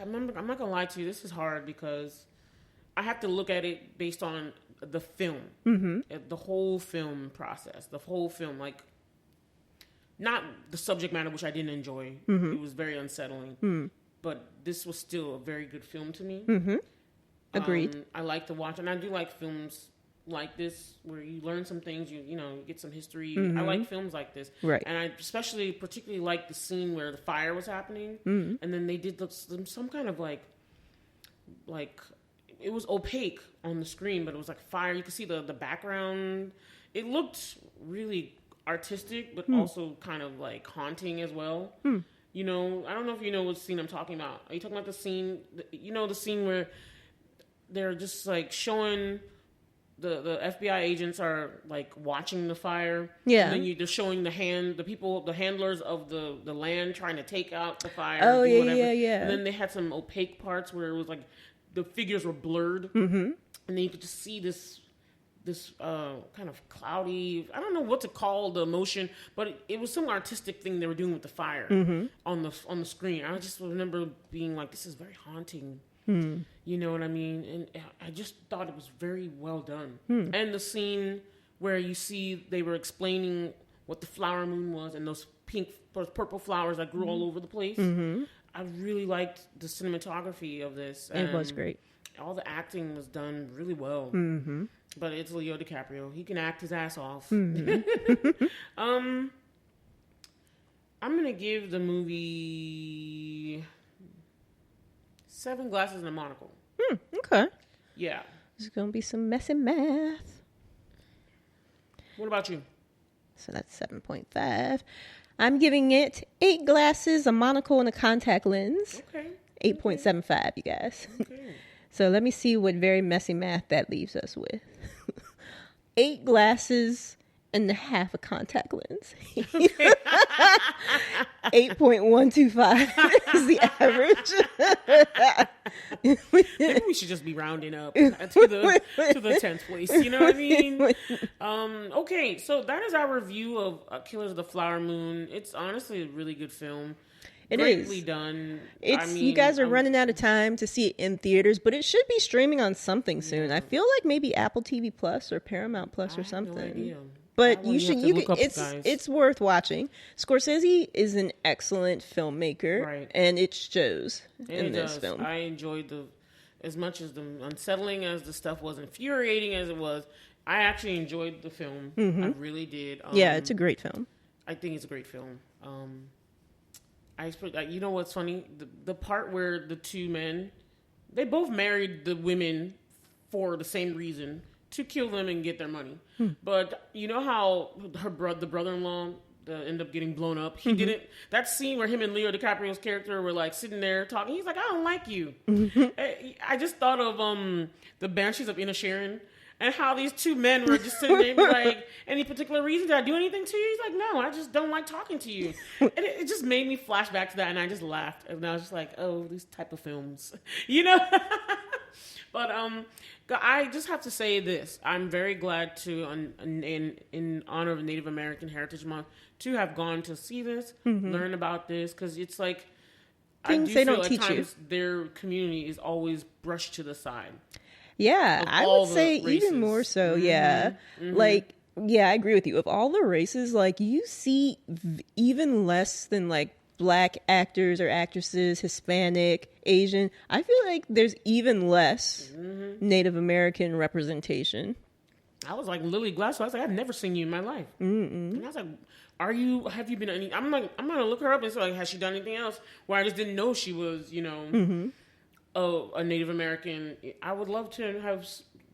I'm not gonna lie to you. This is hard because I have to look at it based on the film, the whole film process, the whole film, like. Not the subject matter, which I didn't enjoy. It was very unsettling. But this was still a very good film to me. Agreed. I like to watch, and I do like films like this where you learn some things, you know, you get some history. I like films like this. Right. And I particularly like the scene where the fire was happening. And then they did some kind of like it was opaque on the screen, but it was like fire. You could see the background. It looked really artistic, but also kind of like haunting as well. You know, I don't know if you know what scene I'm talking about. Are you talking about the scene? The scene where they're just like showing the FBI agents are like watching the fire. Yeah. And then they're showing the handlers of the land trying to take out the fire. Oh, yeah. And then they had some opaque parts where it was like the figures were blurred. And then you could just see this kind of cloudy, I don't know what to call the emotion, but it was some artistic thing they were doing with the fire on the screen. I just remember being like, this is very haunting. You know what I mean? And I just thought it was very well done. And the scene where you see they were explaining what the flower moon was and those purple flowers that grew all over the place. I really liked the cinematography of this. It was great. All the acting was done really well. But it's Leo DiCaprio. He can act his ass off. I'm going to give the movie 7 glasses and a monocle. Okay. Yeah. There's going to be some messy math. What about you? So that's 7.5. I'm giving it 8 glasses, a monocle, and a contact lens. Okay. 8.75, you guys. Okay. So let me see what very messy math that leaves us with. 8 glasses and a half a contact lens. 8.125 is the average. Maybe we should just be rounding up to the 10th place. You know what I mean? Okay, so that is our review of Killers of the Flower Moon. It's honestly a really good film. It Greatly is. done. You guys are running out of time to see it in theaters, but it should be streaming on something soon. I feel like maybe Apple TV Plus or Paramount Plus or something. No idea. But it's worth watching. Scorsese is an excellent filmmaker, right. And it shows in this film. I enjoyed as much as the unsettling as the stuff was, infuriating as it was. I actually enjoyed the film. I really did. Yeah, it's a great film. I think it's a great film. You know what's funny? The part where the two men, they both married the women for the same reason. To kill them and get their money. But you know how the brother-in-law ended up getting blown up? He didn't. That scene where him and Leo DiCaprio's character were like sitting there talking. He's like, I don't like you. I just thought of the Banshees of Inisherin and how these two men were just sitting there like, any particular reason? Did I do anything to you? He's like, no, I just don't like talking to you. And it just made me flash back to that, and I just laughed. And I was just like, oh, these type of films. You know? But I just have to say this. I'm very glad to, in honor of Native American Heritage Month, to have gone to see this, learn about this, because it's like, things they don't teach you. Their community is always brushed to the side. Yeah, I would say even more so, yeah. Like, yeah, I agree with you. Of all the races, like, you see even less than, like, Black actors or actresses, Hispanic, Asian. I feel like there's even less Native American representation. I was like Lily Gladstone. I was like, I've never seen you in my life. And I was like, have you been any? I'm gonna look her up and say, like, has she done anything else? Where I just didn't know she was, you know, a Native American. I would love to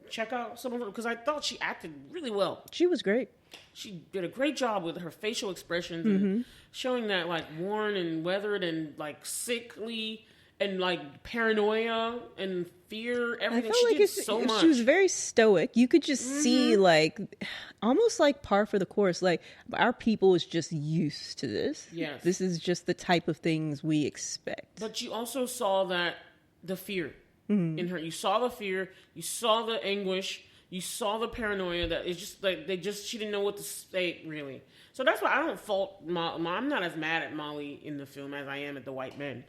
check out some of her because I thought she acted really well. She was great. She did a great job with her facial expressions and showing that, like, worn and weathered and, like, sickly and, like, paranoia and fear, everything. She did so much. She was very stoic. You could just see, like, almost like par for the course. Like, our people is just used to this. Yes. This is just the type of things we expect. But you also saw the fear in her. You saw the fear. You saw the anguish. You saw the paranoia that it's just like she didn't know what to say, really. So that's why I don't fault I'm not as mad at Molly in the film as I am at the white men.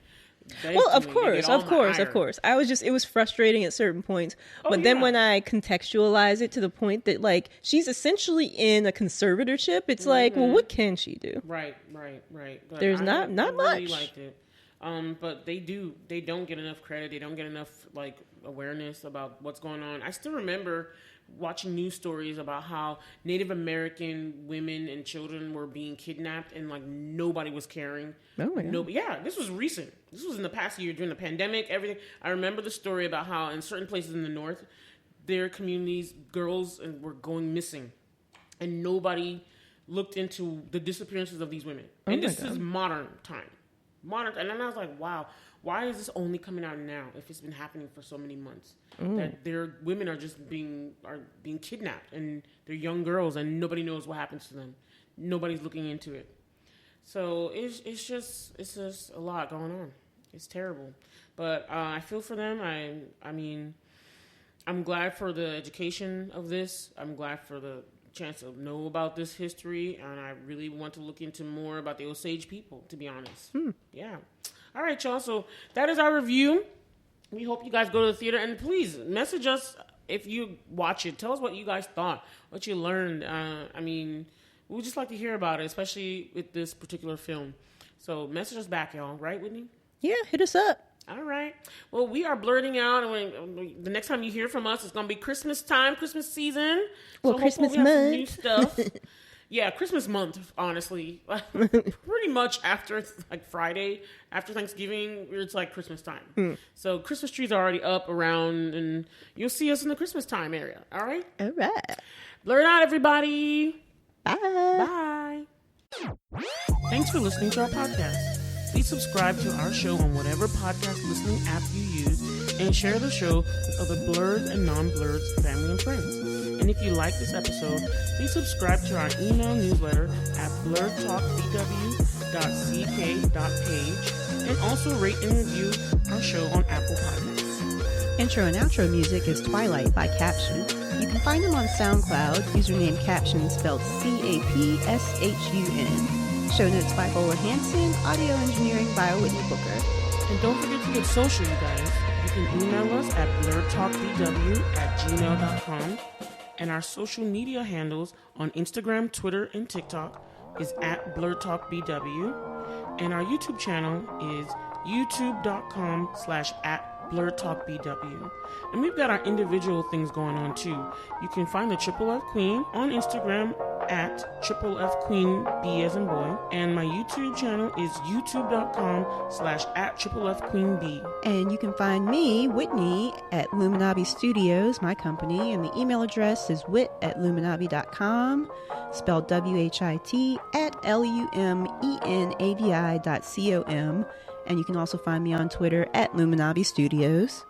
Well, of course. It was frustrating at certain points. But then when I contextualize it to the point that, like, she's essentially in a conservatorship, it's like, well, what can she do? Right. But there's not much. I really liked it. But they don't get enough credit. They don't get enough, like, awareness about what's going on. I still remember watching news stories about how Native American women and children were being kidnapped and, like, nobody was caring. Oh my God. Yeah, this was recent. This was in the past year during the pandemic, everything. I remember the story about how in certain places in the north, their communities, girls were going missing and nobody looked into the disappearances of these women. And this is modern time. And then I was like, wow, why is this only coming out now if it's been happening for so many months? That their women are just being kidnapped and they're young girls and nobody knows what happens to them. Nobody's looking into it. So it's just a lot going on. It's terrible. But I feel for them. I mean, I'm glad for the education of this. I'm glad for the chance to know about this history, and I really want to look into more about the Osage people, to be honest. Yeah. All right, y'all. So that is our review. We hope you guys go to the theater, and please message us if you watch it. Tell us what you guys thought, what you learned. I mean, we would just like to hear about it, especially with this particular film. So message us back, y'all. Right, Whitney? Yeah, hit us up. All right. Well, we are blerding out, and the next time you hear from us, it's going to be Christmas time, Christmas season. Well, so Christmas month. Some new stuff. Yeah, Christmas month, honestly. Pretty much after, like, Friday, after Thanksgiving, it's like Christmas time. So Christmas trees are already up around, and you'll see us in the Christmas time area. All right? All right. Blerd out, everybody. Bye. Bye. Thanks for listening to our podcast. Please subscribe to our show on whatever podcast listening app you use and share the show with other Blurs and non-Blurs family and friends. And if you like this episode, please subscribe to our email newsletter at blerdtalkbw.ck.page and also rate and review our show on Apple Podcasts. Intro and outro music is Twilight by Caption. You can find them on SoundCloud, username Caption spelled CAPSHUN. Show notes by Bola, audio engineering by Whitney Booker. And don't forget to get social, you guys. You can email us at blerdtalkbw@gmail.com. And our social media handles on Instagram, Twitter, and TikTok is at BlerdTalkBW. And our YouTube channel is youtube.com/@BlerdTalkBW. And we've got our individual things going on too. You can find the Triple F Queen on Instagram at Triple F Queen B as in boy. And my YouTube channel is youtube.com/@Triple F Queen B. And you can find me, Whitney, at Luminabi Studios, my company, and the email address is wit@luminabi.com, spelled WHIT, @LUMENABI.com. And you can also find me on Twitter at Luminabi Studios.